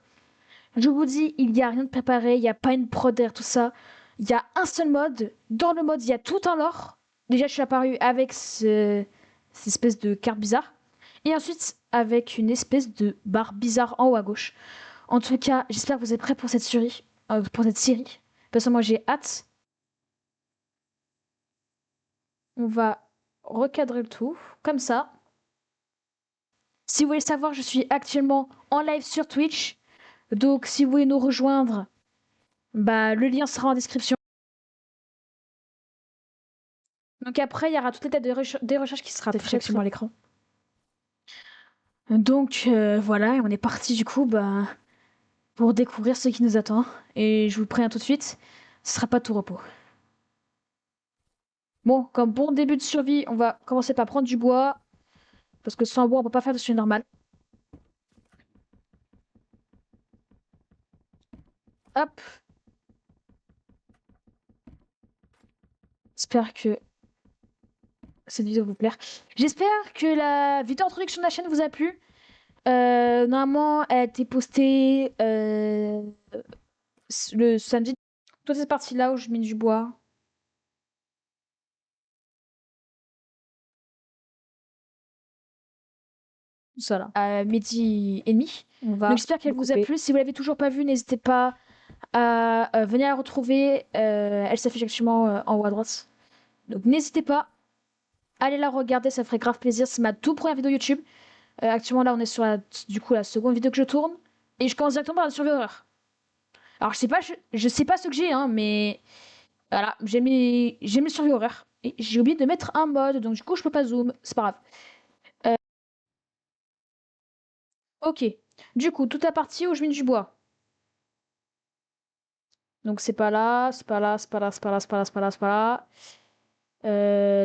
Je vous dis, il n'y a rien de préparé, il n'y a pas une prod derrière tout ça. Il y a un seul mode. Dans le mode, il y a tout un lore. Déjà, je suis apparu avec cette espèce de carte bizarre. Et ensuite, avec une espèce de barre bizarre en haut à gauche. En tout cas, j'espère que vous êtes prêts pour cette série. Parce que moi, j'ai hâte. On va recadrer le tout, comme ça. Si vous voulez savoir, je suis actuellement en live sur Twitch. Donc, si vous voulez nous rejoindre, bah, le lien sera en description. Donc après, il y aura toute l'étape des recherches qui sera affichée à l'écran. Donc voilà, et on est parti du coup bah, pour découvrir ce qui nous attend. Et je vous préviens tout de suite, ce sera pas tout repos. Bon, comme bon début de survie, on va commencer par prendre du bois. Parce que sans bois, on peut pas faire de survie normale. Hop. J'espère que cette vidéo vous plaire. J'espère que la vidéo d'introduction de la chaîne vous a plu. Normalement, elle a été postée le samedi. Toute cette partie-là où je mets du bois. Ça là. À midi et demi. Donc j'espère qu'elle vous a plu. Si vous l'avez toujours pas vue, n'hésitez pas à venir la retrouver. Elle s'affiche actuellement en haut à droite. Donc n'hésitez pas. Allez la regarder, ça ferait grave plaisir. C'est ma toute première vidéo YouTube. Actuellement là on est sur la seconde vidéo que je tourne. Et je commence directement par la survie horreur. Alors je sais pas ce que j'ai, hein, mais voilà, j'aime les survie horreur. Et j'ai oublié de mettre un mode, donc du coup je peux pas zoom, c'est pas grave. Ok, du coup, toute la partie où je mets du bois. Donc c'est pas là, c'est pas là, c'est pas là, c'est pas là, c'est pas là, c'est pas là, c'est pas là.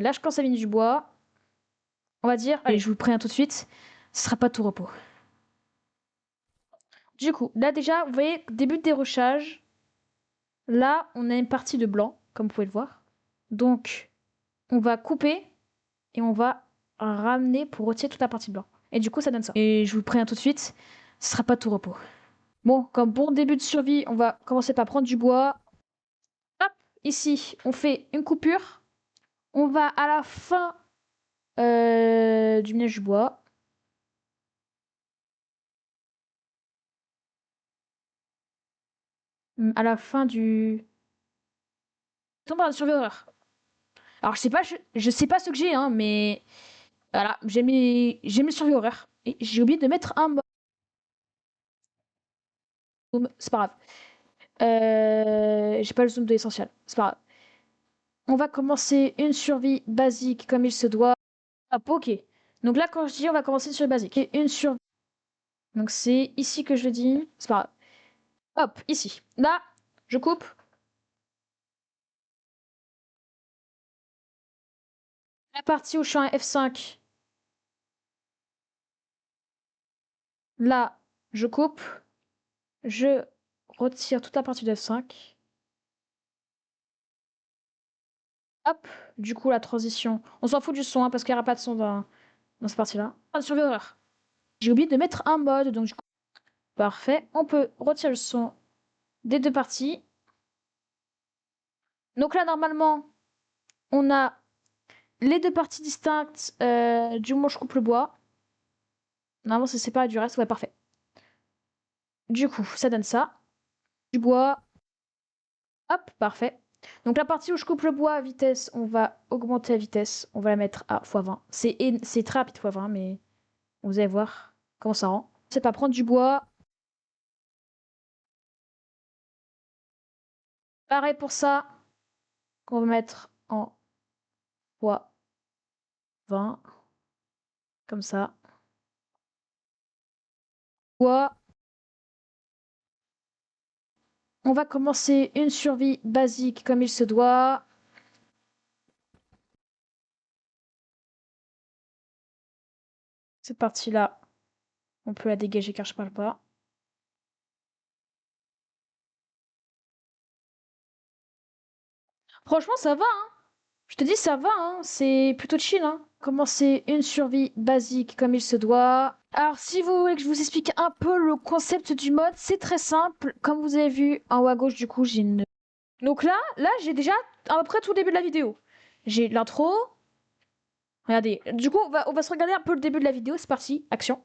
Là, je commence à miner du bois. On va dire, allez, je vous le préviens tout de suite, ce sera pas tout repos. Du coup, là déjà, vous voyez, début de dérochage. Là, on a une partie de blanc, comme vous pouvez le voir. Donc, on va couper et on va ramener pour retirer toute la partie blanc. Et du coup, ça donne ça. Et je vous le préviens tout de suite, ce sera pas tout repos. Bon, comme bon début de survie, on va commencer par prendre du bois. Hop, ici, on fait une coupure. On va à la fin du minage du bois. À la fin du... On tombe dans la survie horreur. Alors, je sais pas ce que j'ai, hein, mais... Voilà, j'ai mis survie horreur. Et j'ai oublié de mettre un zoom. C'est pas grave. J'ai pas le zoom de l'essentiel. C'est pas grave. On va commencer une survie basique comme il se doit. Hop, ok. Donc là, quand je dis on va commencer une survie basique. Et une survie. Donc c'est ici que je le dis. C'est pas grave. Hop, ici. Là, je coupe. La partie où je suis en F5. Là, je coupe. Je retire toute la partie de F5. Hop, du coup, la transition. On s'en fout du son, hein, parce qu'il n'y aura pas de son dans cette partie-là. Survie horreur. J'ai oublié de mettre un mode, donc du coup, parfait. On peut retirer le son des deux parties. Donc là, normalement, on a les deux parties distinctes du moment où je coupe le bois. Normalement, c'est séparé du reste. Ouais, parfait. Du coup, ça donne ça. Du bois. Hop, parfait. Donc la partie où je coupe le bois à vitesse, on va augmenter la vitesse. On va la mettre à x20. C'est très rapide x20, mais vous allez voir comment ça rend. C'est pas prendre du bois. Pareil pour ça. Qu'on va mettre en x20. Comme ça. Bois. On va commencer une survie basique comme il se doit. Cette partie-là, on peut la dégager car je parle pas. Franchement, ça va, hein. Je te dis, ça va, hein. C'est plutôt chill, hein. Commencer une survie basique comme il se doit. Alors, si vous voulez que je vous explique un peu le concept du mode, c'est très simple. Comme vous avez vu en haut à gauche, du coup, j'ai une... Donc là, j'ai déjà à peu près tout le début de la vidéo. J'ai l'intro. Regardez. Du coup, on va se regarder un peu le début de la vidéo. C'est parti. Action.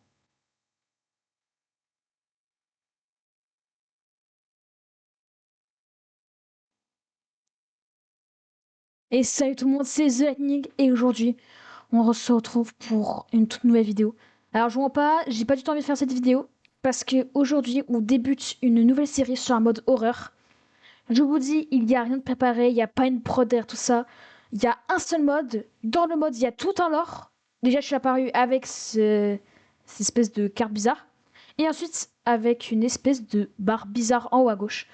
Et salut tout le monde, c'est The Lightning. Et aujourd'hui, on se retrouve pour une toute nouvelle vidéo. Alors, je vois pas, j'ai pas du tout envie de faire cette vidéo. Parce que aujourd'hui, on débute une nouvelle série sur un mode horreur. Je vous dis, il n'y a rien de préparé, il n'y a pas une prod derrière tout ça. Il y a un seul mode. Dans le mode, il y a tout un lore. Déjà, je suis apparu avec cette espèce de carte bizarre. Et ensuite, avec une espèce de barre bizarre en haut à gauche.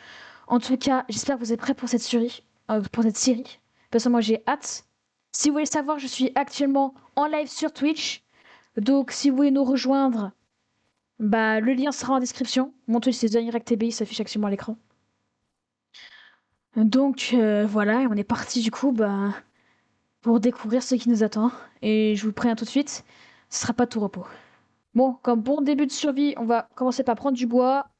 En tout cas, j'espère que vous êtes prêts pour cette série. Parce que moi, j'ai hâte. Si vous voulez savoir, je suis actuellement en live sur Twitch. Donc, si vous voulez nous rejoindre, bah, le lien sera en description. Mon Twitch, c'est TheIrectTB, il s'affiche actuellement à l'écran. Donc voilà, et on est parti du coup bah, pour découvrir ce qui nous attend. Et je vous préviens tout de suite, ce sera pas tout repos. Bon, comme bon début de survie, on va commencer par prendre du bois.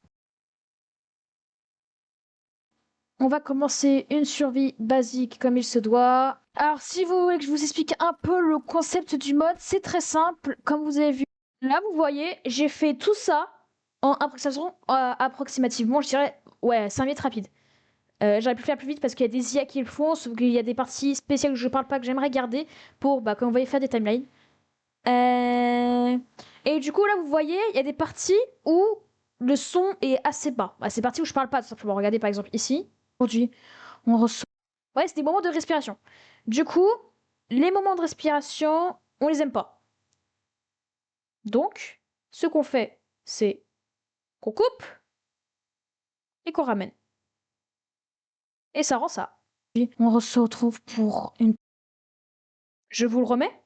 On va commencer une survie basique comme il se doit. Alors si vous voulez que je vous explique un peu le concept du mode, c'est très simple. Comme vous avez vu, là vous voyez, j'ai fait tout ça en approximativement, je dirais, ouais, 5 minutes rapides. J'aurais pu le faire plus vite parce qu'il y a des IA qui le font, sauf qu'il y a des parties spéciales que je parle pas que j'aimerais garder pour, bah, quand on va y faire des timelines. Et du coup, là, vous voyez, il y a des parties où le son est assez bas. Bah, c'est parties où je parle pas, tout simplement. Regardez par exemple ici. Aujourd'hui, on ressent. Ouais, c'est des moments de respiration. Du coup, les moments de respiration, on les aime pas. Donc, ce qu'on fait, c'est qu'on coupe et qu'on ramène. Et ça rend ça. On se retrouve pour une... Je vous le remets.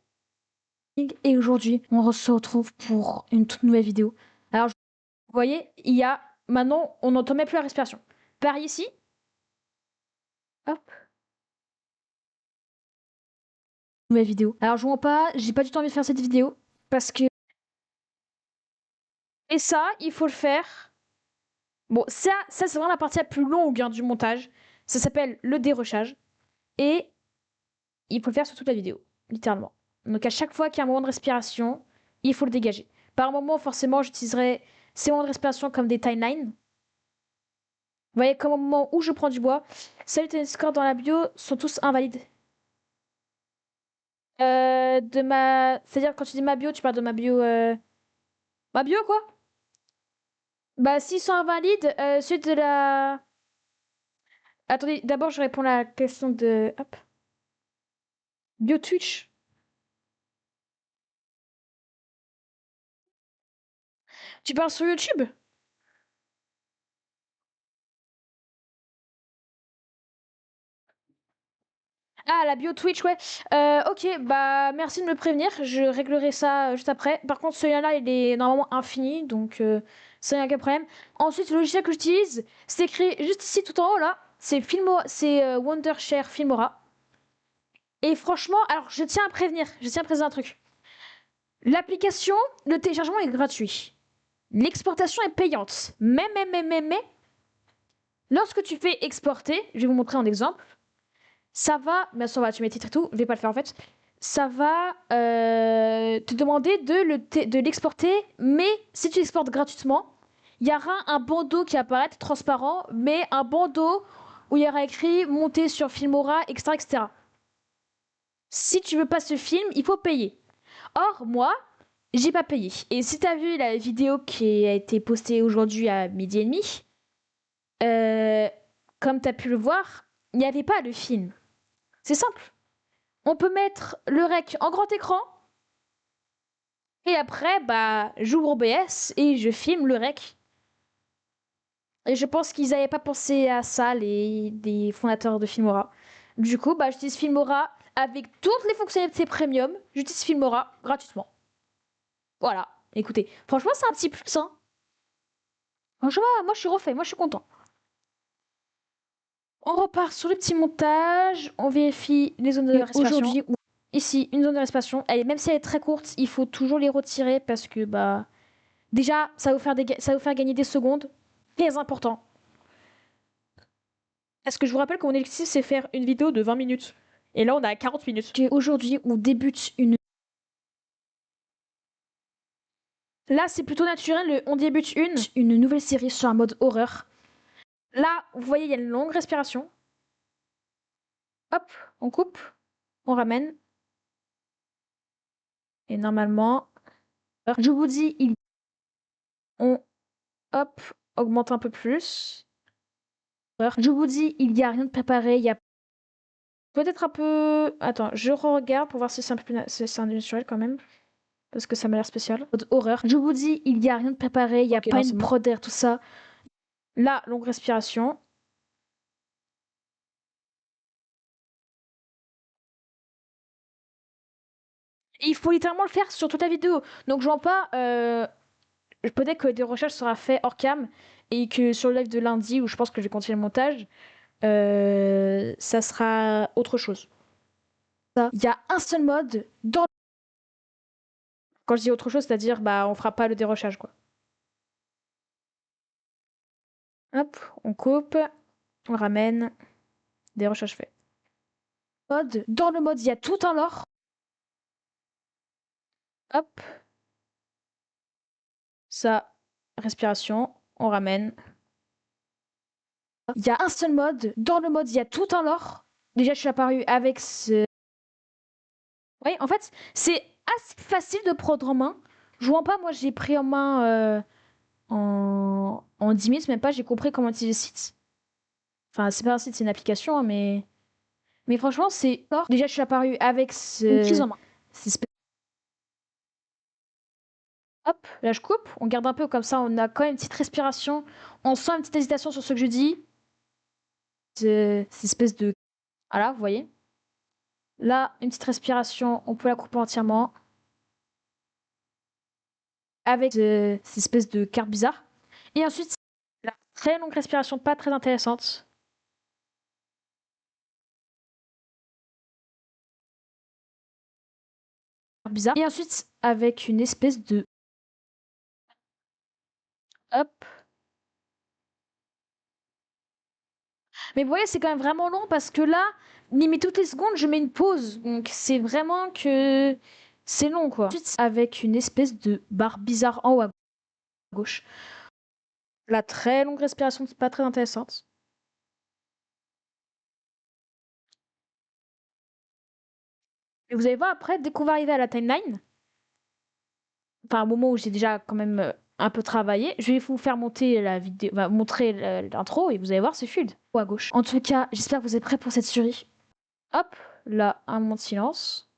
Et aujourd'hui, on se retrouve pour une toute nouvelle vidéo. Alors, vous voyez, il y a... Maintenant, on n'entend même plus la respiration. Par ici. Hop. Nouvelle vidéo. Alors, je vois pas, j'ai pas du tout envie de faire cette vidéo. Parce que... Et ça, il faut le faire. Bon, ça c'est vraiment la partie la plus longue hein, du montage. Ça s'appelle le dérochage. Et il faut le faire sur toute la vidéo, littéralement. Donc à chaque fois qu'il y a un moment de respiration, il faut le dégager. Par moment, forcément, j'utiliserai ces moments de respiration comme des timelines. Vous voyez, comme au moment où je prends du bois. Salut, tes scores dans la bio sont tous invalides. C'est-à-dire, quand tu dis ma bio, tu parles de ma bio. Ma bio, quoi? Bah, s'ils sont invalides, celui de la. Attendez, d'abord, je réponds à la question de. Hop. Bio Twitch. Tu parles sur YouTube? Ah, la bio Twitch, ouais. Ok, bah merci de me prévenir. Je réglerai ça juste après. Par contre, celui-là, il est normalement infini, donc ça n'y a aucun problème. Ensuite, le logiciel que j'utilise, c'est écrit juste ici tout en haut là. C'est Wondershare Filmora. Et franchement, alors je tiens à prévenir, un truc. L'application, le téléchargement est gratuit. L'exportation est payante. Mais, lorsque tu fais exporter, je vais vous montrer un exemple. Ça va, bien sûr, tu mets titre et tout, je vais pas le faire en fait. Ça va te demander de l'exporter, mais si tu l'exportes gratuitement, il y aura un bandeau qui apparaît transparent, mais un bandeau où il y aura écrit monter sur Filmora, etc., etc. Si tu veux pas ce film, il faut payer. Or, moi, j'ai pas payé. Et si t'as vu la vidéo qui a été postée aujourd'hui à 12h30, euh, comme t'as pu le voir, il n'y avait pas le film. C'est simple. On peut mettre le rec en grand écran. Et après, bah, j'ouvre OBS et je filme le rec. Et je pense qu'ils n'avaient pas pensé à ça, les fondateurs de Filmora. Du coup, bah, j'utilise Filmora avec toutes les fonctionnalités premium. J'utilise Filmora gratuitement. Voilà. Écoutez, franchement, c'est un petit plus, hein. Franchement, moi, je suis refait. Moi, je suis content. On repart sur le petit montage. On vérifie les zones de respiration. Aujourd'hui, ici, une zone de respiration. Même si elle est très courte, il faut toujours les retirer parce que, bah, déjà, ça va vous faire gagner des secondes. Très important. Est-ce que je vous rappelle qu'on est c'est faire une vidéo de 20 minutes. Et là, on a 40 minutes. Aujourd'hui, on débute une. Là, c'est plutôt naturel. On débute une nouvelle série sur un mode horreur. Là, vous voyez, il y a une longue respiration. Hop, on coupe, on ramène. Et normalement, je vous dis, on hop, augmente un peu plus. Je vous dis, il n'y a rien de préparé. Il y a peut-être un peu. Attends, je regarde pour voir si c'est un peu plus c'est un naturel quand même. Parce que ça m'a l'air spécial. Mode horreur. Je vous dis, il n'y a rien de préparé. Il n'y a pas une prod derrière tout ça. Là, longue respiration. Et il faut littéralement le faire sur toute la vidéo. Donc, je vois pas. Peut-être que des recherches sera fait hors cam et que sur le live de lundi, où je pense que je vais continuer le montage, ça sera autre chose. Il y a un seul mode dans. Quand je dis autre chose, c'est-à-dire, bah, on fera pas le dérochage, quoi. Hop, on coupe, on ramène, dérochage fait. Dans le mode, il y a tout en or. Hop. Ça, respiration, on ramène. Il y a un seul mode. Dans le mode, il y a tout en or. Déjà, je suis apparu avec ce. Oui, en fait, c'est assez facile de prendre en main. Je vois pas, moi, j'ai pris en main en 10 minutes, même pas, j'ai compris comment utiliser le site. Enfin, c'est pas un site, c'est une application, hein, mais franchement, c'est. Déjà, je suis apparu avec ce. Une prise en main. Hop, là je coupe, on garde un peu comme ça, on a quand même une petite respiration, on sent une petite hésitation sur ce que je dis. Cette espèce de. Voilà, vous voyez. Là, une petite respiration, on peut la couper entièrement. Avec cette espèce de carte bizarre. Et ensuite, la très longue respiration, pas très intéressante. Bizarre. Et ensuite, avec une espèce de. Hop. Mais vous voyez, c'est quand même vraiment long parce que là, limite toutes les secondes, je mets une pause. Donc c'est vraiment que c'est long, quoi. Ensuite, avec une espèce de barre bizarre en haut à gauche. La très longue respiration, c'est pas très intéressante. Et vous allez voir après, dès qu'on va arriver à la timeline, enfin, un moment où j'ai déjà quand même un peu travaillé, je vais vous faire monter la vidéo, montrer l'intro et vous allez voir, c'est fluide. Ou à gauche. En tout cas, j'espère que vous êtes prêts pour cette série. Hop, là, un moment de silence.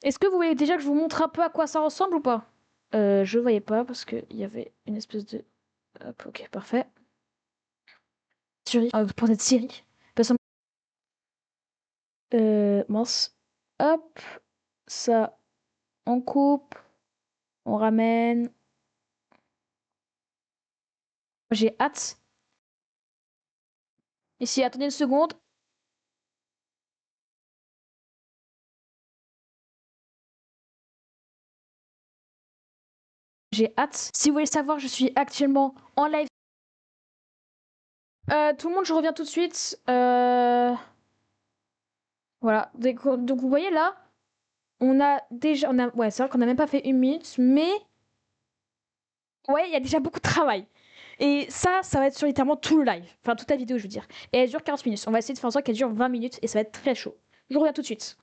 Est-ce que vous voulez déjà que je vous montre un peu à quoi ça ressemble ou pas? Je voyais pas parce qu'il y avait une espèce de... Hop, ok, parfait. Série, pour cette série. Parce que... mince. Hop, ça, on coupe, on ramène. J'ai hâte. Ici, attendez une seconde. J'ai hâte. Si vous voulez savoir, je suis actuellement en live. Tout le monde, je reviens tout de suite. Voilà. Donc vous voyez là, on a déjà... Ouais, c'est vrai qu'on n'a même pas fait une minute, mais... Ouais, il y a déjà beaucoup de travail. Et ça va être sur littéralement tout le live. Enfin, toute la vidéo, je veux dire. Et elle dure 40 minutes. On va essayer de faire en sorte qu'elle dure 20 minutes et ça va être très chaud. Je reviens tout de suite.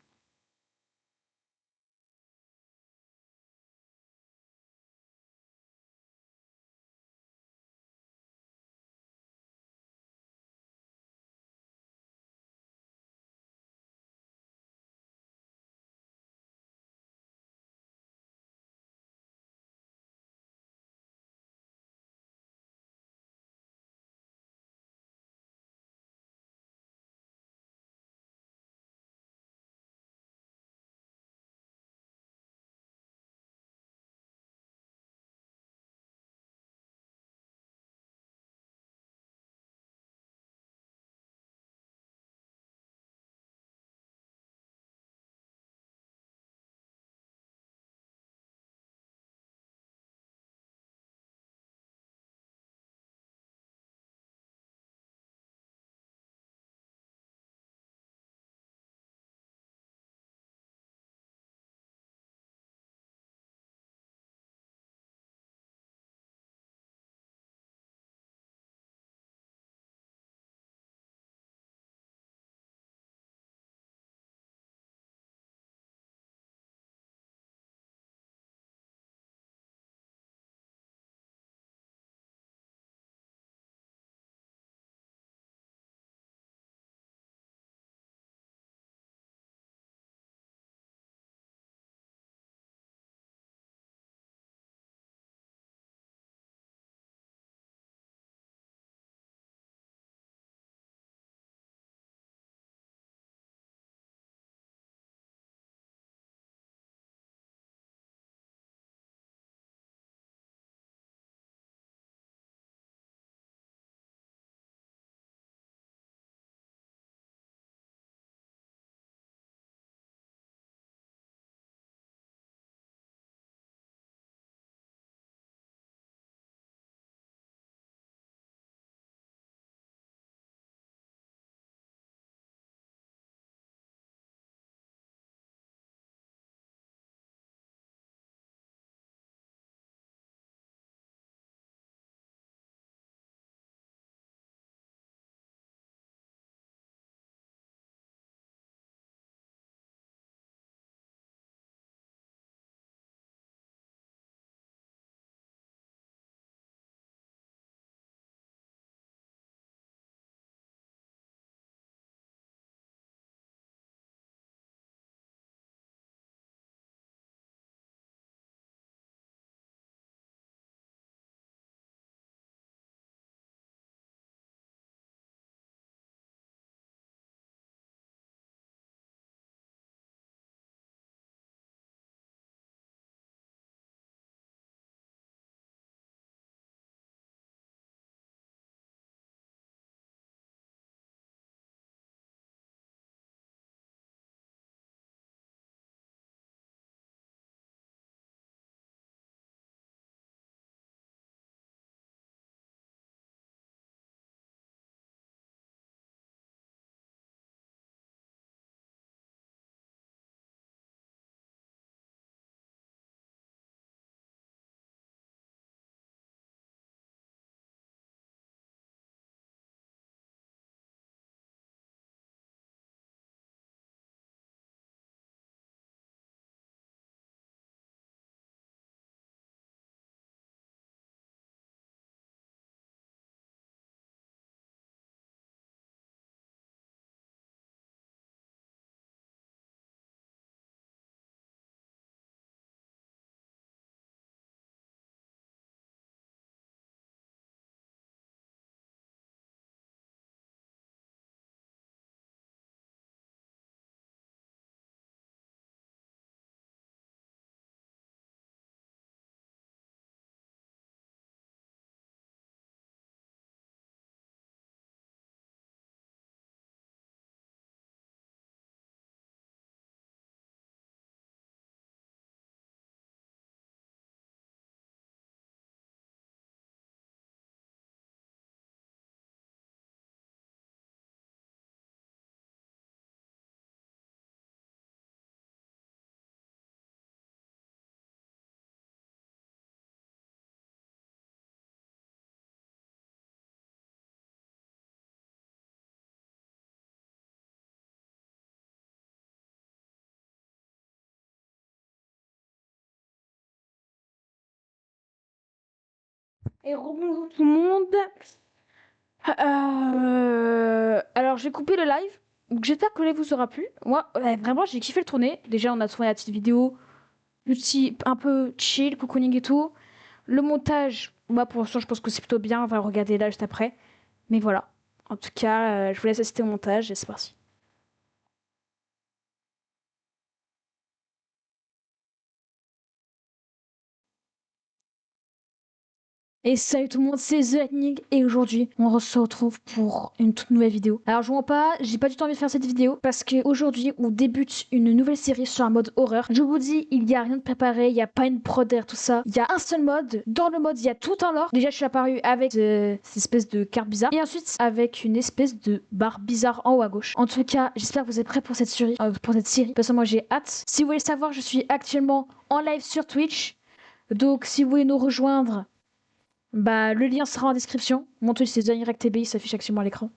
Et rebonjour tout le monde. Alors, j'ai coupé le live. Donc, j'espère que le live vous aura plu. Moi, vraiment, j'ai kiffé le tourner. Déjà, on a tourné la petite vidéo, un peu chill, cocooning et tout. Le montage, moi, pour l'instant, je pense que c'est plutôt bien. On va le regarder là juste après. Mais voilà. En tout cas, je vous laisse assister au montage et c'est parti. Et salut tout le monde, c'est The Lightning et aujourd'hui on se retrouve pour une toute nouvelle vidéo. Alors je vous mens pas, j'ai pas du tout envie de faire cette vidéo parce qu'aujourd'hui on débute une nouvelle série sur un mode horreur. Je vous dis, il y a rien de préparé, il y a pas une prod derrière tout ça. Il y a un seul mode, dans le mode il y a tout un lore. Déjà je suis apparu avec cette espèce de carte bizarre et ensuite avec une espèce de barre bizarre en haut à gauche. En tout cas, j'espère que vous êtes prêts pour cette série. Parce que moi j'ai hâte. Si vous voulez savoir, je suis actuellement en live sur Twitch. Donc si vous voulez nous rejoindre, bah, le lien sera en description. Mon Twitch, c'est TheIrectTB, il s'affiche actuellement à l'écran.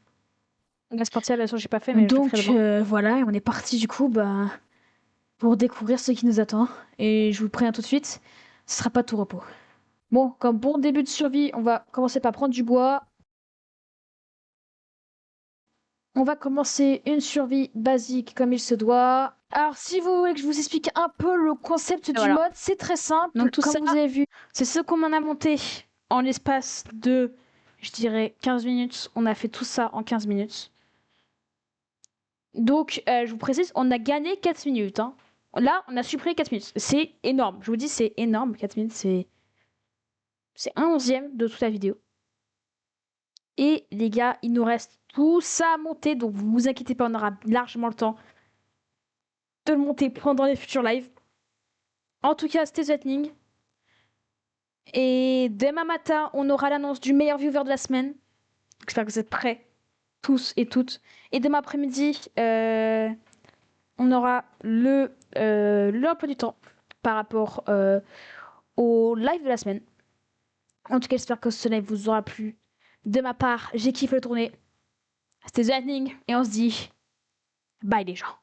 La sportive, bien sûr, j'ai pas fait, mais donc voilà, et on est parti du coup bah, pour découvrir ce qui nous attend. Et je vous le préviens tout de suite, ce sera pas tout repos. Bon, comme bon début de survie, on va commencer par prendre du bois. On va commencer une survie basique comme il se doit. Alors, si vous voulez que je vous explique un peu le concept du mode, c'est très simple. Donc, tout comme ça, vous avez vu, c'est ce qu'on m'en a monté en l'espace de, je dirais, 15 minutes. On a fait tout ça en 15 minutes. Donc, je vous précise, on a gagné 4 minutes. Hein. Là, on a supprimé 4 minutes. C'est énorme. Je vous dis, c'est énorme. 4 minutes, c'est un onzième de toute la vidéo. Et les gars, il nous reste tout ça à monter. Donc, vous inquiétez pas, on aura largement le temps de le monter pendant les futurs lives. En tout cas, c'était The Lightning. Et demain matin, on aura l'annonce du meilleur viewer de la semaine. J'espère que vous êtes prêts, tous et toutes. Et demain après-midi, on aura l'emploi du temps par rapport au live de la semaine. En tout cas, j'espère que ce live vous aura plu. De ma part, j'ai kiffé le tourner. C'était The Lightning et on se dit bye les gens.